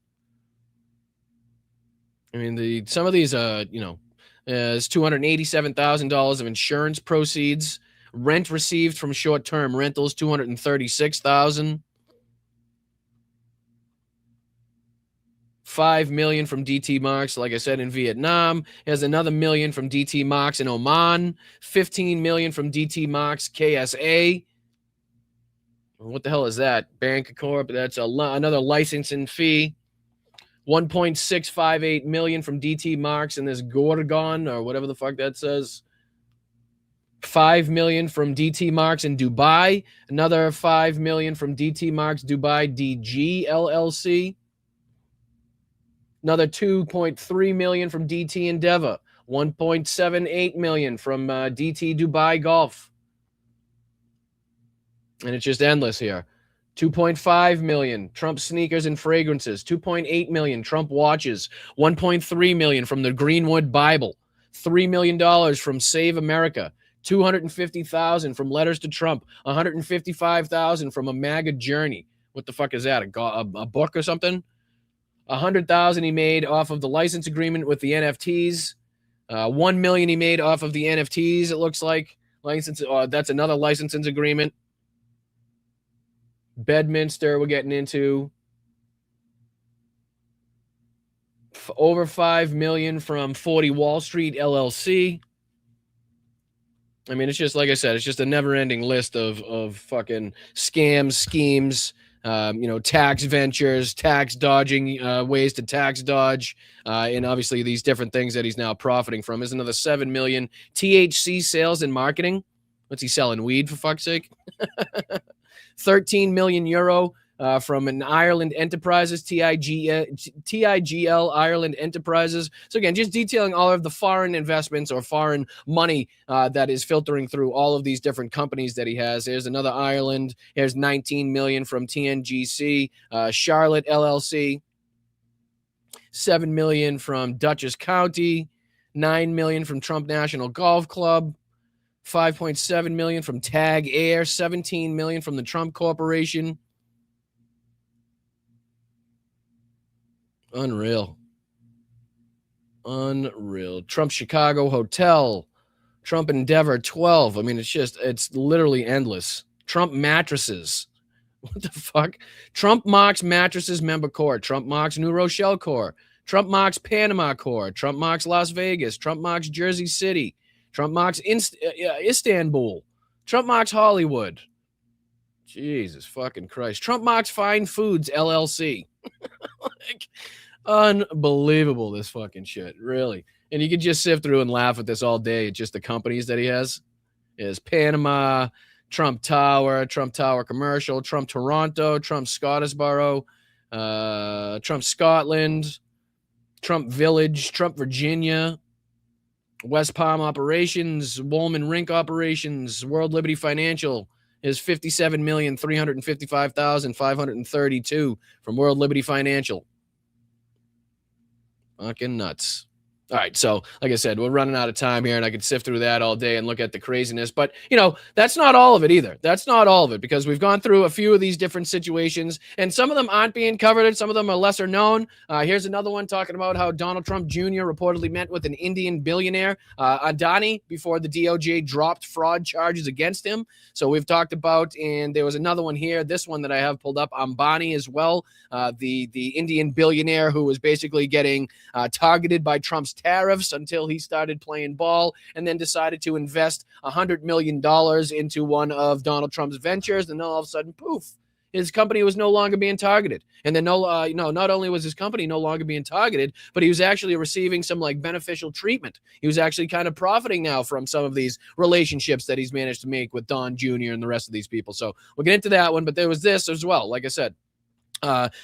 I mean, some of these, is $287,000 of insurance proceeds, rent received from short-term rentals, $236,000. $5 million from DT Marks, like I said, in Vietnam. There's another $1 million from DT Marks in Oman. $15 million from DT Marks KSA. What the hell is that? Bank Corp. That's another licensing fee. $1.658 million from DT Marks in this Gorgon or whatever the fuck that says. $5 million from DT Marks in Dubai. Another $5 million from DT Marks Dubai DG LLC. Another $2.3 million from DT Endeavor. $1.78 million from DT Dubai Golf. And it's just endless here. 2.5 million Trump sneakers and fragrances, 2.8 million Trump watches, 1.3 million from the Greenwood Bible, $3 million from Save America, 250,000 from Letters to Trump, 155,000 from a MAGA Journey. What the fuck is that? A book or something? 100,000 he made off of the license agreement with the NFTs. 1 million he made off of the NFTs. It looks like that's another licensing agreement. Bedminster, we're getting into over 5 million from 40 Wall Street LLC. I mean, it's just like I said, it's just a never-ending list of fucking scams, schemes, tax ventures, tax dodging, ways to tax dodge, and obviously these different things that he's now profiting from. Is another 7 million THC sales and marketing. What's he selling? Weed, for fuck's sake? 13 million euro from an Ireland Enterprises, TIGL Ireland Enterprises. So again, just detailing all of the foreign investments or foreign money that is filtering through all of these different companies that he has. There's another Ireland. Here's 19 million from TNGC, Charlotte LLC, 7 million from Dutchess County, 9 million from Trump National Golf Club, 5.7 million from Tag Air, 17 million from the Trump Corporation. Unreal. Trump Chicago Hotel, Trump Endeavor 12. I mean, it's literally endless. Trump mattresses. What the fuck? Trump Mox Mattresses Member Corps, Trump Mox New Rochelle Corps, Trump Mox Panama Corps, Trump Mox Las Vegas, Trump Mox Jersey City, Trump Mox Istanbul, Trump Mox Hollywood. Jesus fucking Christ. Trump Mox Fine Foods LLC. Unbelievable, this fucking shit, really. And you could just sift through and laugh at this all day. Just the companies that he has is Panama, Trump Tower Commercial, Trump Toronto, Trump Scottsboro, Trump Scotland, Trump Village, Trump Virginia, West Palm Operations, Woolman Rink Operations, World Liberty Financial is 57,355,532 from World Liberty Financial. Fucking nuts. All right, so like I said, we're running out of time here, and I could sift through that all day and look at the craziness. But, that's not all of it either. That's not all of it, because we've gone through a few of these different situations, and some of them aren't being covered, and some of them are lesser known. Here's another one talking about how Donald Trump Jr. reportedly met with an Indian billionaire, Adani, before the DOJ dropped fraud charges against him. So we've talked about, and there was another one here, this one that I have pulled up, Ambani as well, the Indian billionaire who was basically getting targeted by Trump's tariffs until he started playing ball and then decided to invest $100 million into one of Donald Trump's ventures. And then all of a sudden, poof, his company was no longer being targeted. And then not only was his company no longer being targeted, but he was actually receiving some beneficial treatment. He was actually kind of profiting now from some of these relationships that he's managed to make with Don Jr. and the rest of these people. So we'll get into that one, but there was this as well. Like I said,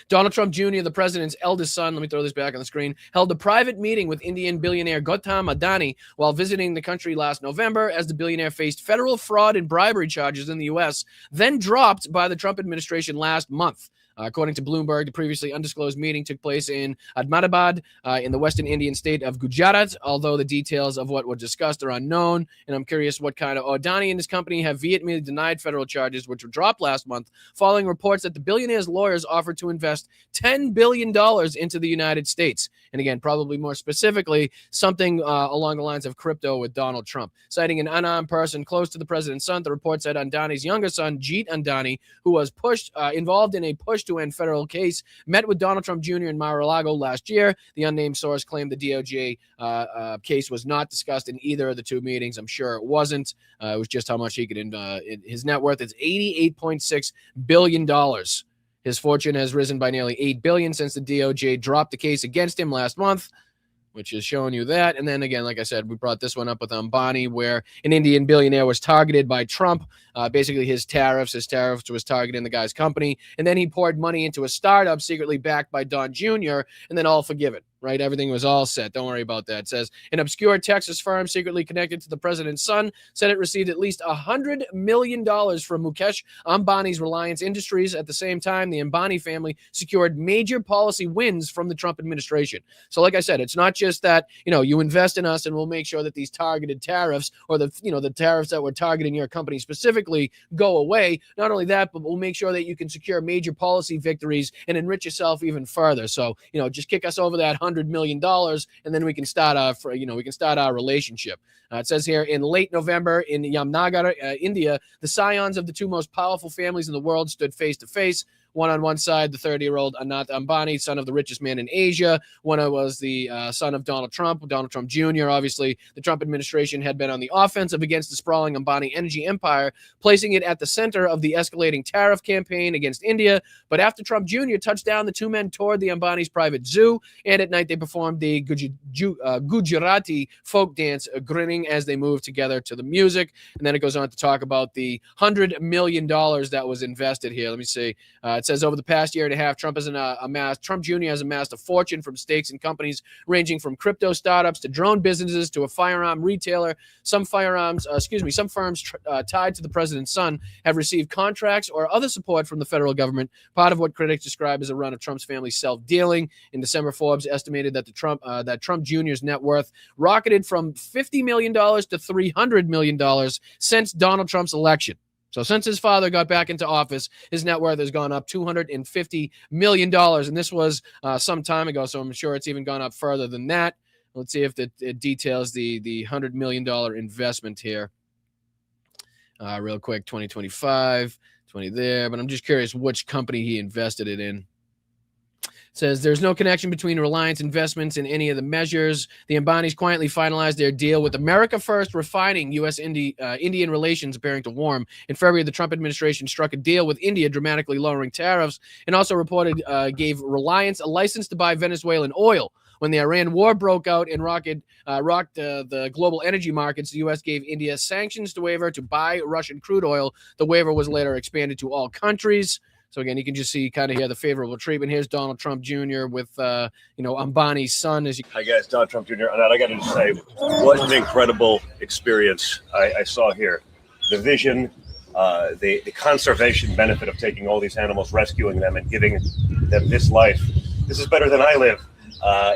Donald Trump Jr., the president's eldest son, let me throw this back on the screen, held a private meeting with Indian billionaire Gautam Adani while visiting the country last November, as the billionaire faced federal fraud and bribery charges in the U.S., then dropped by the Trump administration last month. According to Bloomberg, the previously undisclosed meeting took place in Ahmedabad in the western Indian state of Gujarat, although the details of what were discussed are unknown. And I'm curious what kind of Adani and his company have vehemently denied federal charges, which were dropped last month, following reports that the billionaire's lawyers offered to invest $10 billion into the United States. And again, probably more specifically, something along the lines of crypto with Donald Trump. Citing an unarmed person close to the president's son, the report said Adani's younger son, Jeet Adani, who was involved in a push to end federal case, met with Donald Trump Jr. in Mar-a-Lago last year. The unnamed source claimed the DOJ case was not discussed in either of the two meetings. I'm sure it wasn't. It was just how much he could, his net worth is $88.6 billion. His fortune has risen by nearly $8 billion since the DOJ dropped the case against him last month, which is showing you that. And then again, like I said, we brought this one up with Ambani, where an Indian billionaire was targeted by Trump. Basically, his tariffs was targeting the guy's company. And then he poured money into a startup secretly backed by Don Jr., and then all forgive it. right? Everything was all set. Don't worry about that. It says an obscure Texas firm secretly connected to the president's son said it received at least $100 million from Mukesh Ambani's Reliance Industries. At the same time, the Ambani family secured major policy wins from the Trump administration. So like I said, it's not just that, you invest in us and we'll make sure that these targeted tariffs or the tariffs that were targeting your company specifically go away. Not only that, but we'll make sure that you can secure major policy victories and enrich yourself even further. So, just kick us over that $100 million and then we can start our relationship. It says here in late November in Yamnagar, India, the scions of the two most powerful families in the world stood face to face. One on one side, the 30-year-old Anant Ambani, son of the richest man in Asia. One was the son of Donald Trump Jr. Obviously, the Trump administration had been on the offensive against the sprawling Ambani energy empire, placing it at the center of the escalating tariff campaign against India. But after Trump Jr. touched down, the two men toured the Ambani's private zoo, and at night they performed the Gujarati folk dance, grinning as they moved together to the music. And then it goes on to talk about the $100 million that was invested here. Let me see. It says over the past year and a half, Trump Jr. has amassed a fortune from stakes in companies ranging from crypto startups to drone businesses to a firearm retailer. Some firms tied to the president's son have received contracts or other support from the federal government, part of what critics describe as a run of Trump's family's self-dealing. In December, Forbes estimated that Trump Jr.'s net worth rocketed from $50 million to $300 million since Donald Trump's election. So since his father got back into office, his net worth has gone up $250 million. And this was some time ago, so I'm sure it's even gone up further than that. Let's see if it details the $100 million investment here. Real quick, 2025, 20 there. But I'm just curious which company he invested it in. Says there's no connection between Reliance investments and any of the measures. The Ambanis quietly finalized their deal with America First Refining, U.S.-Indian relations appearing to warm. In February, the Trump administration struck a deal with India, dramatically lowering tariffs, and also reported gave Reliance a license to buy Venezuelan oil. When the Iran war broke out and rocked the global energy markets, the U.S. gave India sanctions waiver to buy Russian crude oil. The waiver was later expanded to all countries. So again, you can just see kind of here the favorable treatment. Here's Donald Trump Jr. with, Ambani's son. Hi guys, Donald Trump Jr. And I got to just say, what an incredible experience I saw here. The vision, the conservation benefit of taking all these animals, rescuing them, and giving them this life. This is better than I live.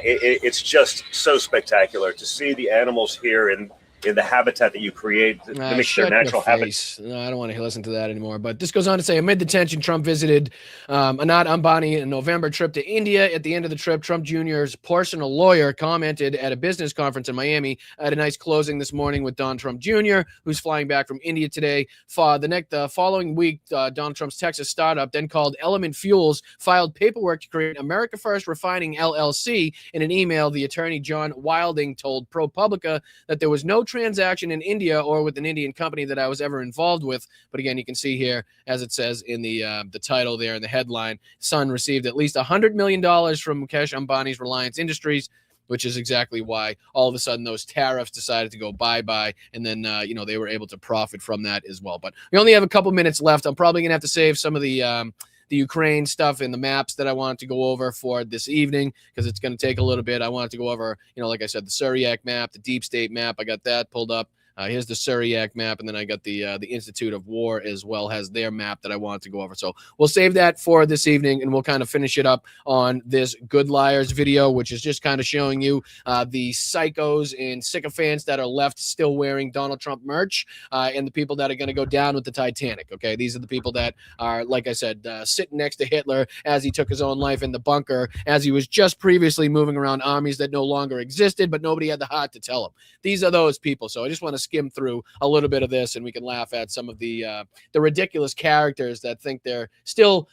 It's just so spectacular to see the animals here in the habitat that you create to mimic their natural habitat. No, I don't want to listen to that anymore. But this goes on to say, amid the tension, Trump visited Anant Ambani in a November trip to India. At the end of the trip, Trump Jr.'s personal lawyer commented at a business conference in Miami. I had a nice closing this morning with Don Trump Jr., who's flying back from India today. The following week, Donald Trump's Texas startup, then called Element Fuels, filed paperwork to create America First Refining LLC. In an email, the attorney John Wilding told ProPublica that there was no transaction in India or with an Indian company that I was ever involved with. But again, you can see here, as it says in the title there in the headline, son received at least $100 million from Mukesh Ambani's Reliance Industries, which is exactly why all of a sudden those tariffs decided to go bye-bye. And then, they were able to profit from that as well. But we only have a couple minutes left. I'm probably going to have to save some of the Ukraine stuff and the maps that I wanted to go over for this evening because it's going to take a little bit. I wanted to go over, like I said, the Syriac map, the Deep State map. I got that pulled up. Here's the Syriac map, and then I got the Institute of War as well has their map that I wanted to go over. So we'll save that for this evening, and we'll kind of finish it up on this Good Liars video, which is just kind of showing you the psychos and sycophants that are left still wearing Donald Trump merch, and the people that are going to go down with the Titanic. Okay, these are the people that are, like I said, sitting next to Hitler as he took his own life in the bunker, as he was just previously moving around armies that no longer existed, but nobody had the heart to tell him. These are those people. So I just want to skim through a little bit of this, and we can laugh at some of the ridiculous characters that think they're still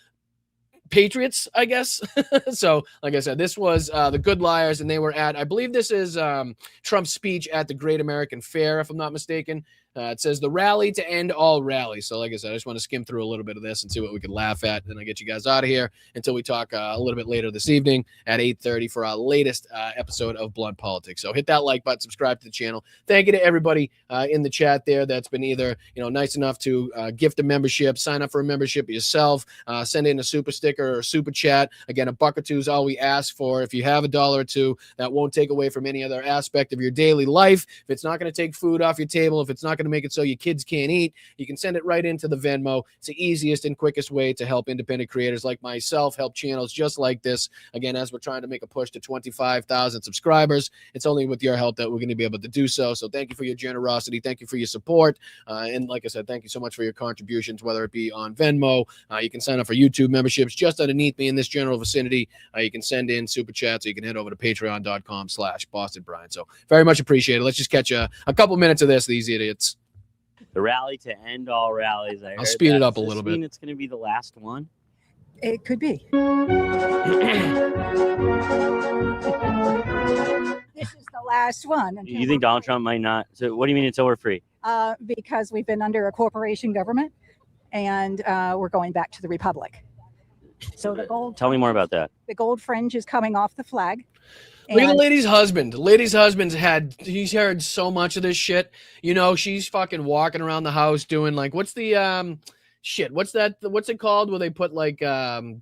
patriots, I guess. So, like I said, this was the Good Liars, and they were at, I believe this is Trump's speech at the Great American Fair, if I'm not mistaken. It says the rally to end all rallies. So like I said, I just want to skim through a little bit of this and see what we can laugh at. Then I get you guys out of here until we talk a little bit later this evening at 8:30 for our latest episode of Blood Politics. So hit that like button, subscribe to the channel. Thank you to everybody in the chat there that's been either nice enough to gift a membership, sign up for a membership yourself, send in a super sticker or a super chat. Again, $1 or $2 is all we ask for. If you have $1 or $2, that won't take away from any other aspect of your daily life. If it's not going to take food off your table, if it's not going to make it so your kids can't eat, you can send it right into the Venmo. It's the easiest and quickest way to help independent creators like myself, help channels just like this. Again, as we're trying to make a push to 25,000 subscribers, it's only with your help that we're going to be able to do so. So thank you for your generosity. Thank you for your support. And like I said, thank you so much for your contributions, whether it be on Venmo. You can sign up for YouTube memberships just underneath me in this general vicinity. You can send in super chats, or you can head over to patreon.com/BostonBrian. So very much appreciated. Let's just catch a couple minutes of this, these idiots. The rally to end all rallies. I'll speed it up a little bit. It's going to be the last one. It could be. This is the last one. You think Donald Trump might not? So what do you mean until we're free? Because we've been under a corporation government, and we're going back to the republic. So the gold. Tell me more about that. The gold fringe is coming off the flag. Look at the lady's husband. The lady's husband's he's heard so much of this shit. She's fucking walking around the house doing like, what's the shit? What's it called? Where they put like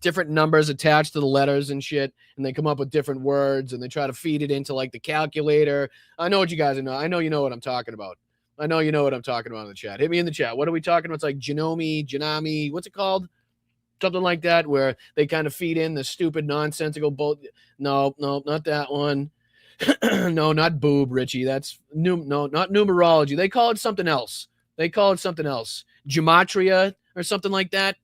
different numbers attached to the letters and shit, and they come up with different words and they try to feed it into like the calculator. I know what you guys know. I know you know what I'm talking about. I know you know what I'm talking about in the chat. Hit me in the chat. What are we talking about? It's like Janami. What's it called? Something like that, where they kind of feed in the stupid, nonsensical No, not that one. No, not boob, Richie. That's no, not numerology. They call it something else. Gematria or something like that.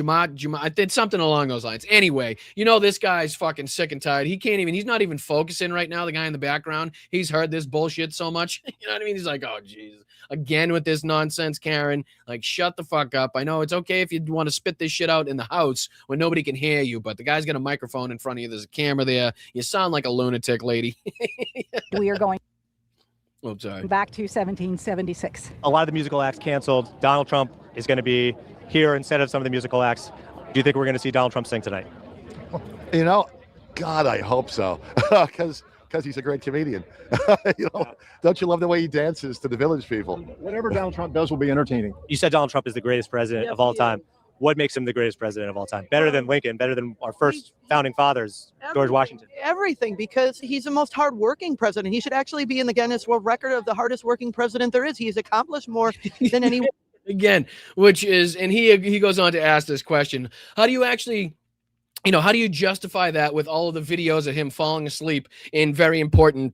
I did something along those lines. Anyway, this guy's fucking sick and tired. He's not even focusing right now, the guy in the background. He's heard this bullshit so much. You know what I mean? He's like, oh, Jesus. Again with this nonsense, Karen. Like, shut the fuck up. I know it's okay if you want to spit this shit out in the house when nobody can hear you, but the guy's got a microphone in front of you. There's a camera there. You sound like a lunatic, lady. We are going sorry. back to 1776. A lot of the musical acts canceled. Donald Trump is going to be here instead of some of the musical acts. Do you think we're going to see Donald Trump sing tonight? God, I hope so. Because he's a great comedian. Don't you love the way he dances to the Village People? Whatever Donald Trump does will be entertaining. You said Donald Trump is the greatest president of all time. What makes him the greatest president of all time? Better than Lincoln, better than our first founding fathers, George Washington. Everything, because he's the most hardworking president. He should actually be in the Guinness World Record of the hardest working president there is. He's accomplished more than anyone. Again, which is, and he goes on to ask this question: how do you actually, how do you justify that with all of the videos of him falling asleep in very important,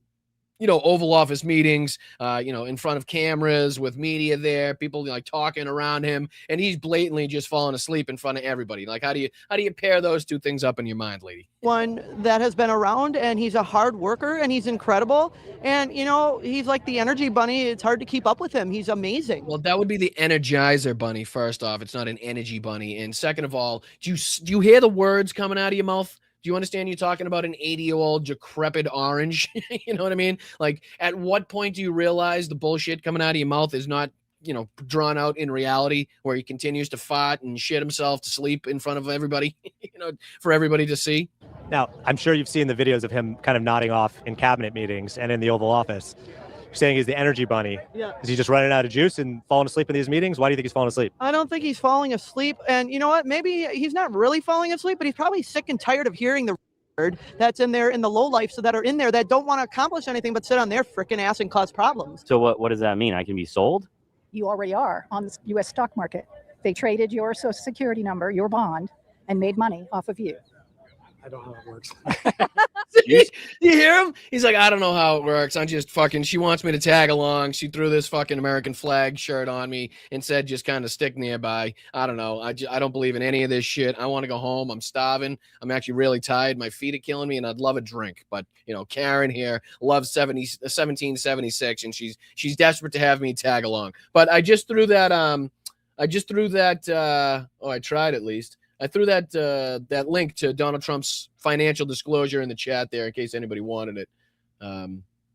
Oval Office meetings, in front of cameras with media there, people like talking around him, and he's blatantly just falling asleep in front of everybody. Like, how do you pair those two things up in your mind, lady? One that has been around, and he's a hard worker, and he's incredible, and he's like the energy bunny. It's hard to keep up with him. He's amazing. Well, that would be the Energizer Bunny. First off, it's not an energy bunny, and second of all, do you hear the words coming out of your mouth? Do you understand you're talking about an 80-year-old decrepit orange? You know what I mean? Like, at what point do you realize the bullshit coming out of your mouth is not, drawn out in reality, where he continues to fart and shit himself to sleep in front of everybody, for everybody to see? Now, I'm sure you've seen the videos of him kind of nodding off in cabinet meetings and in the Oval Office. You're saying he's the energy bunny. Yeah. Is he just running out of juice and falling asleep in these meetings? Why do you think he's falling asleep? I don't think he's falling asleep. And you know what? Maybe he's not really falling asleep, but he's probably sick and tired of hearing the word that's in there in the lowlifes that are in there that don't want to accomplish anything but sit on their frickin' ass and cause problems. So what does that mean? I can be sold? You already are on the U.S. stock market. They traded your Social Security number, your bond, and made money off of you. I don't know how it works. You hear him? He's like, I don't know how it works. I'm just fucking, she wants me to tag along. She threw this fucking American flag shirt on me and said, just kind of stick nearby. I don't know. I don't believe in any of this shit. I want to go home. I'm starving. I'm actually really tired. My feet are killing me and I'd love a drink. But, Karen here loves 1776 and she's desperate to have me tag along. But I just threw that, I tried at least. I threw that link to Donald Trump's financial disclosure in the chat there in case anybody wanted it.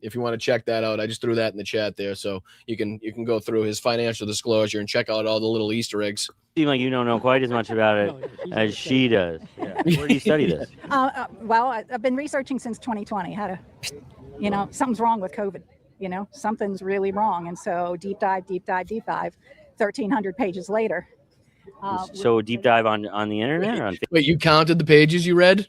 if you want to check that out, I just threw that in the chat there, so you can go through his financial disclosure and check out all the little Easter eggs. Seem like you don't know quite as much about it as she does. Yeah. Where do you study this? Well, I've been researching since 2020 how to, something's wrong with COVID. Something's really wrong. And so deep dive, 1,300 pages later. So deep dive on the internet? Or Wait, you counted the pages you read?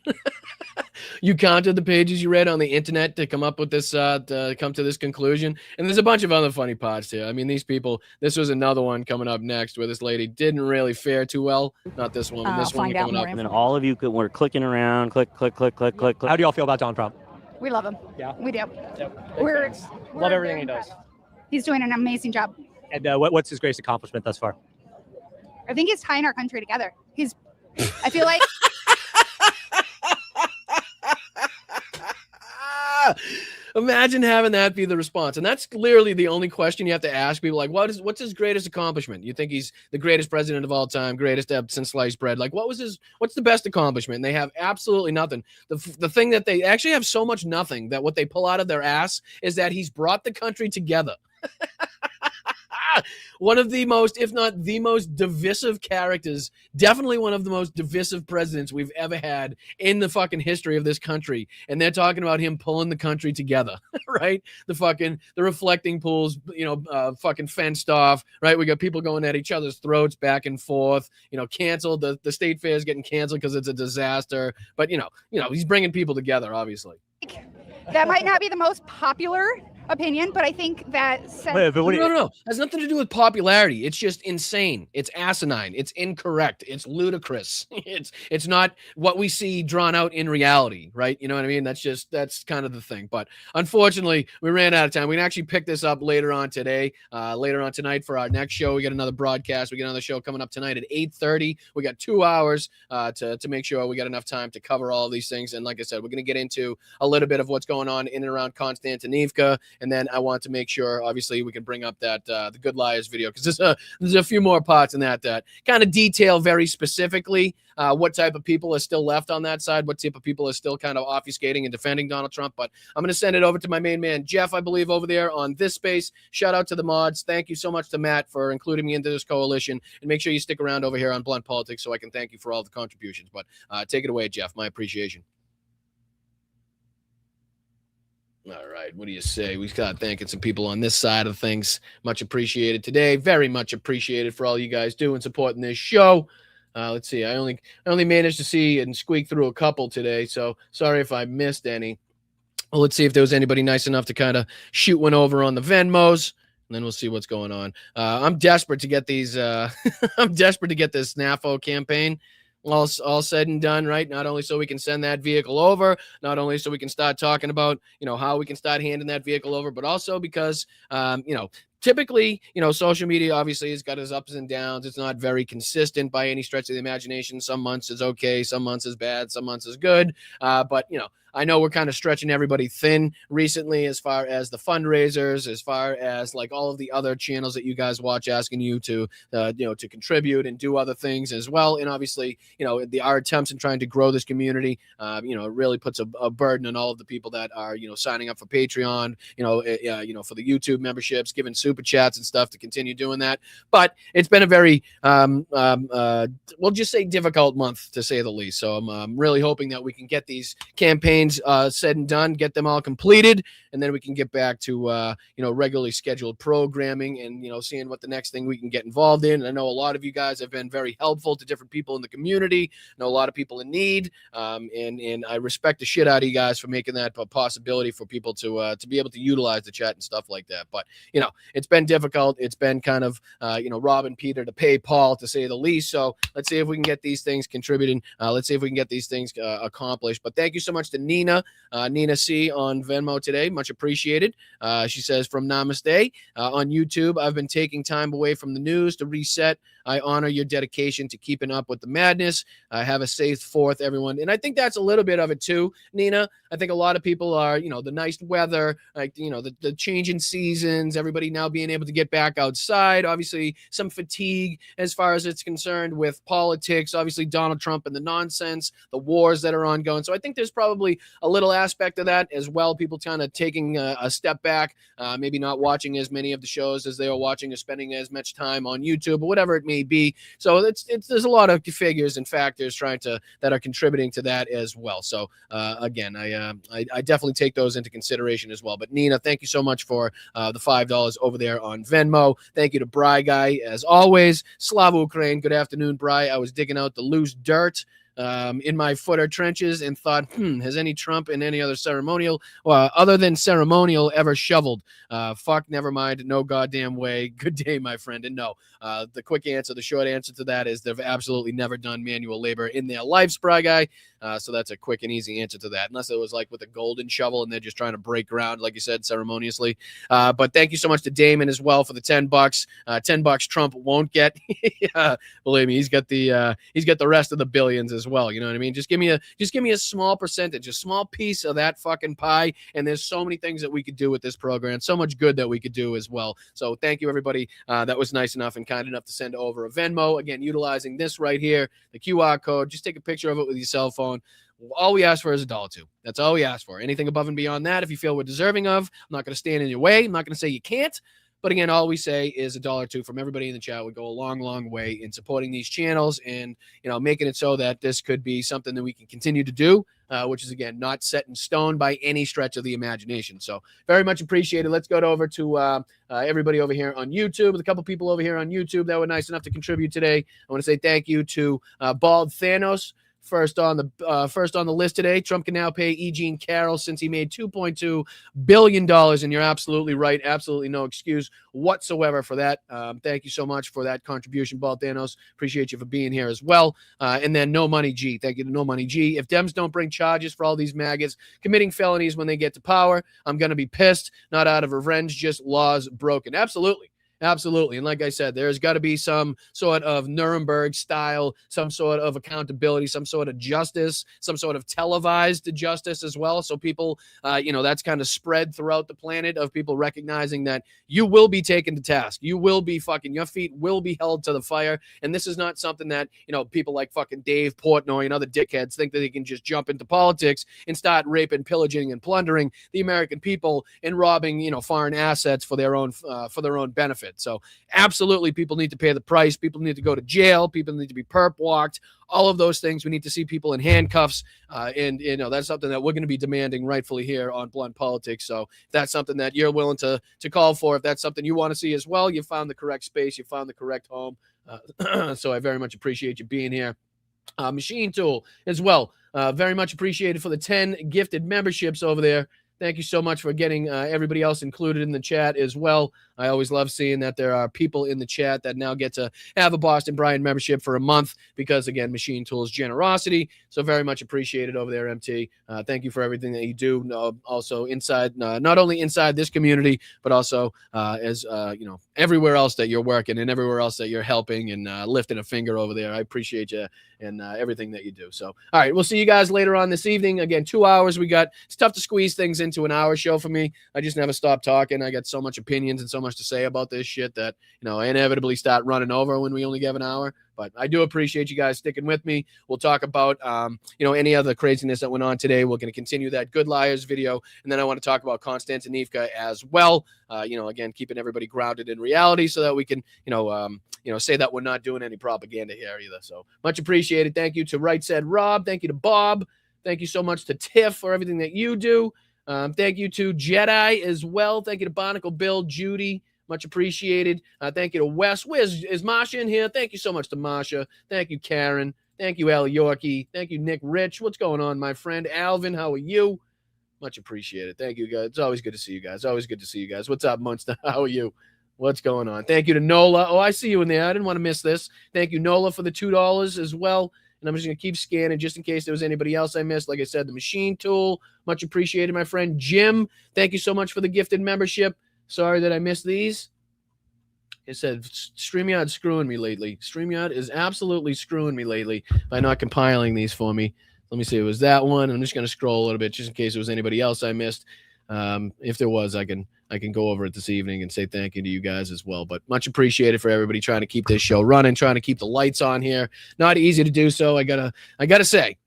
You counted the pages you read on the internet to come up with this, to come to this conclusion? And there's a bunch of other funny parts here. I mean, these people, this was another one coming up next where this lady didn't really fare too well. Not this one, this one coming up. And then all of you were clicking around, click. How do y'all feel about Donald Trump? We love him. Yeah. We do. Yep. We're Love everything he does. He's doing an amazing job. And what's his greatest accomplishment thus far? I think he's tying our country together. I feel like Imagine having that be the response. And that's clearly the only question you have to ask people. Like, what's his greatest accomplishment? You think he's the greatest president of all time, greatest since sliced bread? Like, what's the best accomplishment? And they have absolutely nothing. The thing that they actually have so much nothing that what they pull out of their ass is that he's brought the country together. One of the most, if not the most divisive characters, definitely one of the most divisive presidents we've ever had in the fucking history of this country. And they're talking about him pulling the country together, right? The reflecting pools, fucking fenced off, right? We got people going at each other's throats back and forth, canceled. The state fair is getting canceled because it's a disaster. But, he's bringing people together, obviously. that might not be the most popular opinion, but I think that no. It has nothing to do with popularity. It's just insane. It's asinine. It's incorrect. It's ludicrous. It's not what we see drawn out in reality, right? You know what I mean? That's kind of the thing. But unfortunately, we ran out of time. We can actually pick this up later on today, later on tonight for our next show. We got another broadcast. We got another show coming up tonight at 8:30. We got 2 hours to make sure we got enough time to cover all of these things. And like I said, we're going to get into a little bit of what's going on in and around Konstantinivka. And then I want to make sure, obviously, we can bring up that the Good Liars video, because there's a few more parts in that kind of detail very specifically what type of people are still left on that side, what type of people are still kind of obfuscating and defending Donald Trump. But I'm going to send it over to my main man, Jeff, I believe, over there on this space. Shout out to the mods. Thank you so much to Matt for including me into this coalition. And make sure you stick around over here on Blunt Politics so I can thank you for all the contributions. But take it away, Jeff. My appreciation. All right. What do you say? We got thanking some people on this side of things. Much appreciated today. Very much appreciated for all you guys doing, supporting this show. Let's see. I only managed to see and squeak through a couple today, so sorry if I missed any. Well, let's see if there was anybody nice enough to kind of shoot one over on the Venmos, and then we'll see what's going on. I'm desperate to get these. I'm desperate to get this SNAFO campaign all said and done, right? Not only so we can send that vehicle over, not only so we can start talking about, how we can start handing that vehicle over, but also because, typically, social media obviously has got its ups and downs. It's not very consistent by any stretch of the imagination. Some months is okay, some months is bad, some months is good. But, I know we're kind of stretching everybody thin recently as far as the fundraisers, as far as like all of the other channels that you guys watch asking you to, to contribute and do other things as well. And obviously, our attempts in trying to grow this community, it really puts a burden on all of the people that are, signing up for Patreon, for the YouTube memberships, giving super chats and stuff to continue doing that. But it's been a very, we'll just say difficult month to say the least. So I'm really hoping that we can get these campaigns said and done, get them all completed, and then we can get back to regularly scheduled programming and seeing what the next thing we can get involved in. And I know a lot of you guys have been very helpful to different people in the community. I know a lot of people in need, and I respect the shit out of you guys for making that a possibility for people to be able to utilize the chat and stuff like that. But it's been difficult. It's been kind of robbing Peter to pay Paul, to say the least. So let's see if we can get these things contributing. Let's see if we can get these things accomplished. But thank you so much to Nina C on Venmo today. Much appreciated. She says, from Namaste on YouTube, I've been taking time away from the news to reset I honor your dedication to keeping up with the madness. Have a safe 4th, everyone. And I think that's a little bit of it too, Nina. I think a lot of people are, the nice weather, like, the change in seasons, everybody now being able to get back outside. Obviously, some fatigue as far as it's concerned with politics. Obviously, Donald Trump and the nonsense, the wars that are ongoing. So I think there's probably a little aspect of that as well. People kind of taking a step back, maybe not watching as many of the shows as they are watching or spending as much time on YouTube or whatever it may be. So there's a lot of figures and factors that are contributing to that as well. So again, I definitely take those into consideration as well. But Nina, thank you so much for the $5 over there on Venmo. Thank you to Bry Guy as always. Slava Ukraine. Good afternoon, Bry. I was digging out the loose dirt in my footer trenches and thought, has any Trump and any other ceremonial, other than ceremonial, ever shoveled? Fuck, never mind. No goddamn way. Good day, my friend. And no, the quick answer, the short answer to that is they've absolutely never done manual labor in their life, Spry Guy. So that's a quick and easy answer to that, unless it was like with a golden shovel and they're just trying to break ground, like you said, ceremoniously. But thank you so much to Damon as well for the $10. $10 Trump won't get. Believe me, he's got the rest of the billions as well. You know what I mean? Just give me a small percentage, a small piece of that fucking pie. And there's so many things that we could do with this program, so much good that we could do as well. So thank you, everybody. That was nice enough and kind enough to send over a Venmo. Again, utilizing this right here, the QR code. Just take a picture of it with your cell phone. All we ask for is $1.02. That's all we ask for. Anything above and beyond that, if you feel we're deserving of, I'm not going to stand in your way. I'm not going to say you can't. But again, all we say is $1.02 from everybody in the chat would go a long, long way in supporting these channels and, making it so that this could be something that we can continue to do, which is, again, not set in stone by any stretch of the imagination. So very much appreciated. Let's go over to everybody over here on YouTube. With a couple people over here on YouTube that were nice enough to contribute today. I want to say thank you to Bald Thanos. First on the list today. Trump can now pay E. Jean Carroll since he made $2.2 billion. And you're absolutely right. Absolutely no excuse whatsoever for that. Thank you so much for that contribution, Bald Thanos. Appreciate you for being here as well. And then No Money G. Thank you to No Money G. If Dems don't bring charges for all these maggots committing felonies when they get to power, I'm going to be pissed. Not out of revenge, just laws broken. Absolutely. Absolutely. And like I said, there's got to be some sort of Nuremberg style, some sort of accountability, some sort of justice, some sort of televised justice as well. So people, that's kind of spread throughout the planet of people recognizing that you will be taken to task. You will be your feet will be held to the fire. And this is not something that, people like fucking Dave Portnoy and other dickheads think that they can just jump into politics and start raping, pillaging, and plundering the American people and robbing, foreign assets for their own benefit. So absolutely, people need to pay the price. People need to go to jail. People need to be perp walked. All of those things. We need to see people in handcuffs. And that's something that we're going to be demanding rightfully here on Blunt Politics. So if that's something that you're willing to call for, if that's something you want to see as well, you found the correct space. You found the correct home. So I very much appreciate you being here. Machine Tool as well. Very much appreciated for the 10 gifted memberships over there. Thank you so much for getting everybody else included in the chat as well. I always love seeing that there are people in the chat that now get to have a Boston Brian membership for a month because, again, Machine Tool's generosity. So very much appreciated over there, MT. Thank you for everything that you do. Also inside, not only inside this community, but also as everywhere else that you're working and everywhere else that you're helping and lifting a finger over there. I appreciate you and everything that you do. So, all right, we'll see you guys later on this evening. Again, 2 hours. It's tough to squeeze things into an hour show for me. I just never stop talking. I got so much opinions and so much to say about this shit that, I inevitably start running over when we only give an hour. But I do appreciate you guys sticking with me. We'll talk about, any other craziness that went on today. We're going to continue that Good Liars video. And then I want to talk about Konstantinivka as well. Again, keeping everybody grounded in reality so that we can, say that we're not doing any propaganda here either. So much appreciated. Thank you to Right Said Rob. Thank you to Bob. Thank you so much to Tiff for everything that you do. Thank you to Jedi as well. Thank you to Barnacle Bill, Judy. Much appreciated. Thank you to Wes. Is Masha in here? Thank you so much to Masha. Thank you, Karen. Thank you, Al Yorkie. Thank you, Nick Rich. What's going on, my friend? Alvin, how are you? Much appreciated. Thank you, guys. It's always good to see you guys. Always good to see you guys. What's up, Munster? How are you? What's going on? Thank you to Nola. Oh, I see you in there. I didn't want to miss this. Thank you, Nola, for the $2 as well. And I'm just going to keep scanning just in case there was anybody else I missed. Like I said, the Machine Tool. Much appreciated, my friend. Jim, thank you so much for the gifted membership. Sorry that I missed these. It said StreamYard's screwing me lately. StreamYard is absolutely screwing me lately by not compiling these for me. Let me see. It was that one. I'm just going to scroll a little bit just in case there was anybody else I missed. If there was, I can go over it this evening and say thank you to you guys as well. But much appreciated for everybody trying to keep this show running, trying to keep the lights on here. Not easy to do so. I gotta say,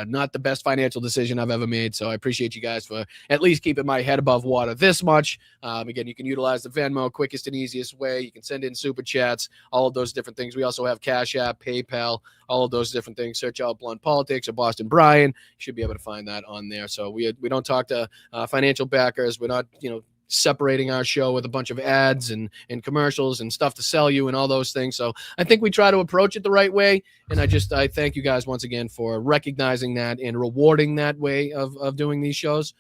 not the best financial decision I've ever made. So I appreciate you guys for at least keeping my head above water this much. Again, you can utilize the Venmo, quickest and easiest way. You can send in super chats, all of those different things. We also have Cash App, PayPal, all of those different things. Search out Blunt Politics or Boston Brian. You should be able to find that on there. So we don't talk to financial backers. We're not, separating our show with a bunch of ads and commercials and stuff to sell you and all those things. So I think we try to approach it the right way. And I thank you guys once again for recognizing that and rewarding that way of doing these shows.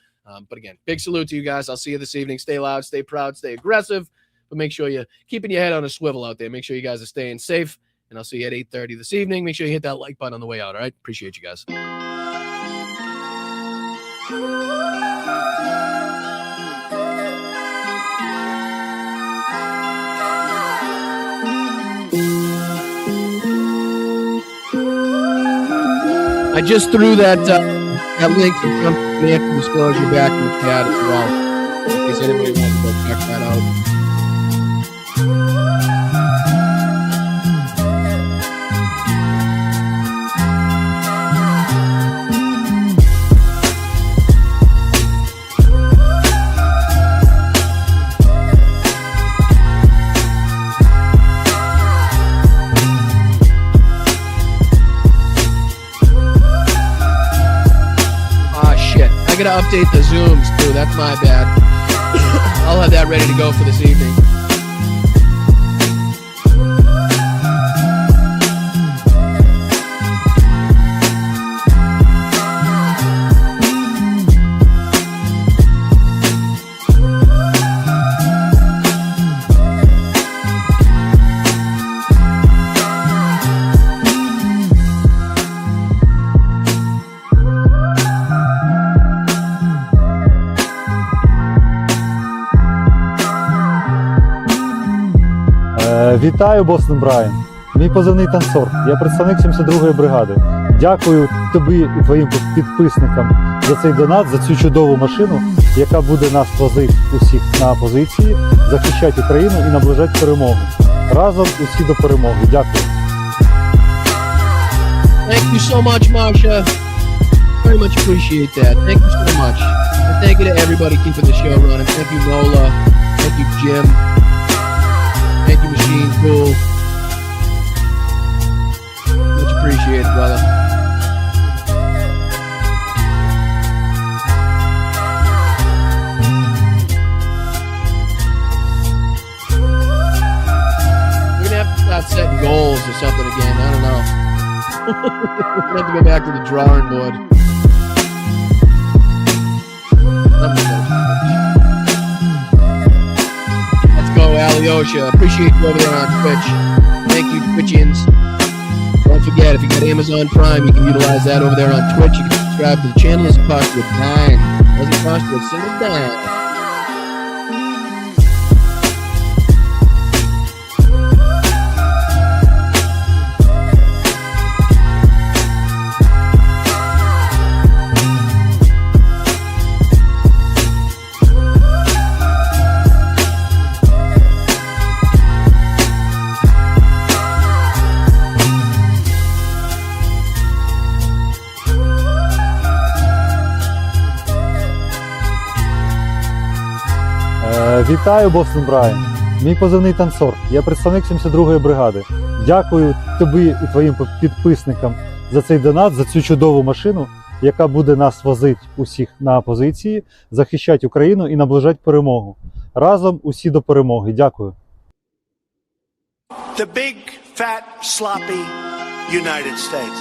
But again, big salute to you guys. I'll see you this evening. Stay loud, stay proud, stay aggressive, but make sure you're keeping your head on a swivel out there. Make sure you guys are staying safe. And I'll see you at 8:30 this evening. Make sure you hit that like button on the way out. All right. Appreciate you guys. I just threw that link to Trump financial disclosure back in the chat as well, in case anybody wants to go check that out. I gotta update the Zooms too. That's my bad. I'll have that ready to go for this evening. Вітаю, Бостон Брайан. Мій позивний танцор. Я представник 72-ї бригади. Дякую тобі і твоїм підписникам за цей донат, за цю чудову машину, яка буде нас возити усіх на позиції, захищати Україну і наближати перемогу. Разом усі до перемоги. Дякую. Thank you so much, Marsha. Very much appreciate that. Thank you so much. And thank you to everybody keeping the show running. Thank you, Nola. Thank you, Jim. Thank you, Machine Cool. Much appreciated, brother. We're gonna have to start setting goals or something again. I don't know. We're gonna have to go back to the drawing board. Alyosha, appreciate you over there on Twitch. Thank you, Twitchians. Don't forget, if you got Amazon Prime, you can utilize that over there on Twitch. You can subscribe to the channel. It doesn't cost you a dime. It doesn't cost you a single dime. Вітаю, Бостон Брайан. Мій позивний танцор. Я представник 72-ї бригади. Дякую тобі і твоїм підписникам за цей донат, за цю чудову машину, яка буде нас возити усіх на позиції, захищати Україну і наближати перемогу. Разом усі до перемоги. Дякую. The big, fat, sloppy United States.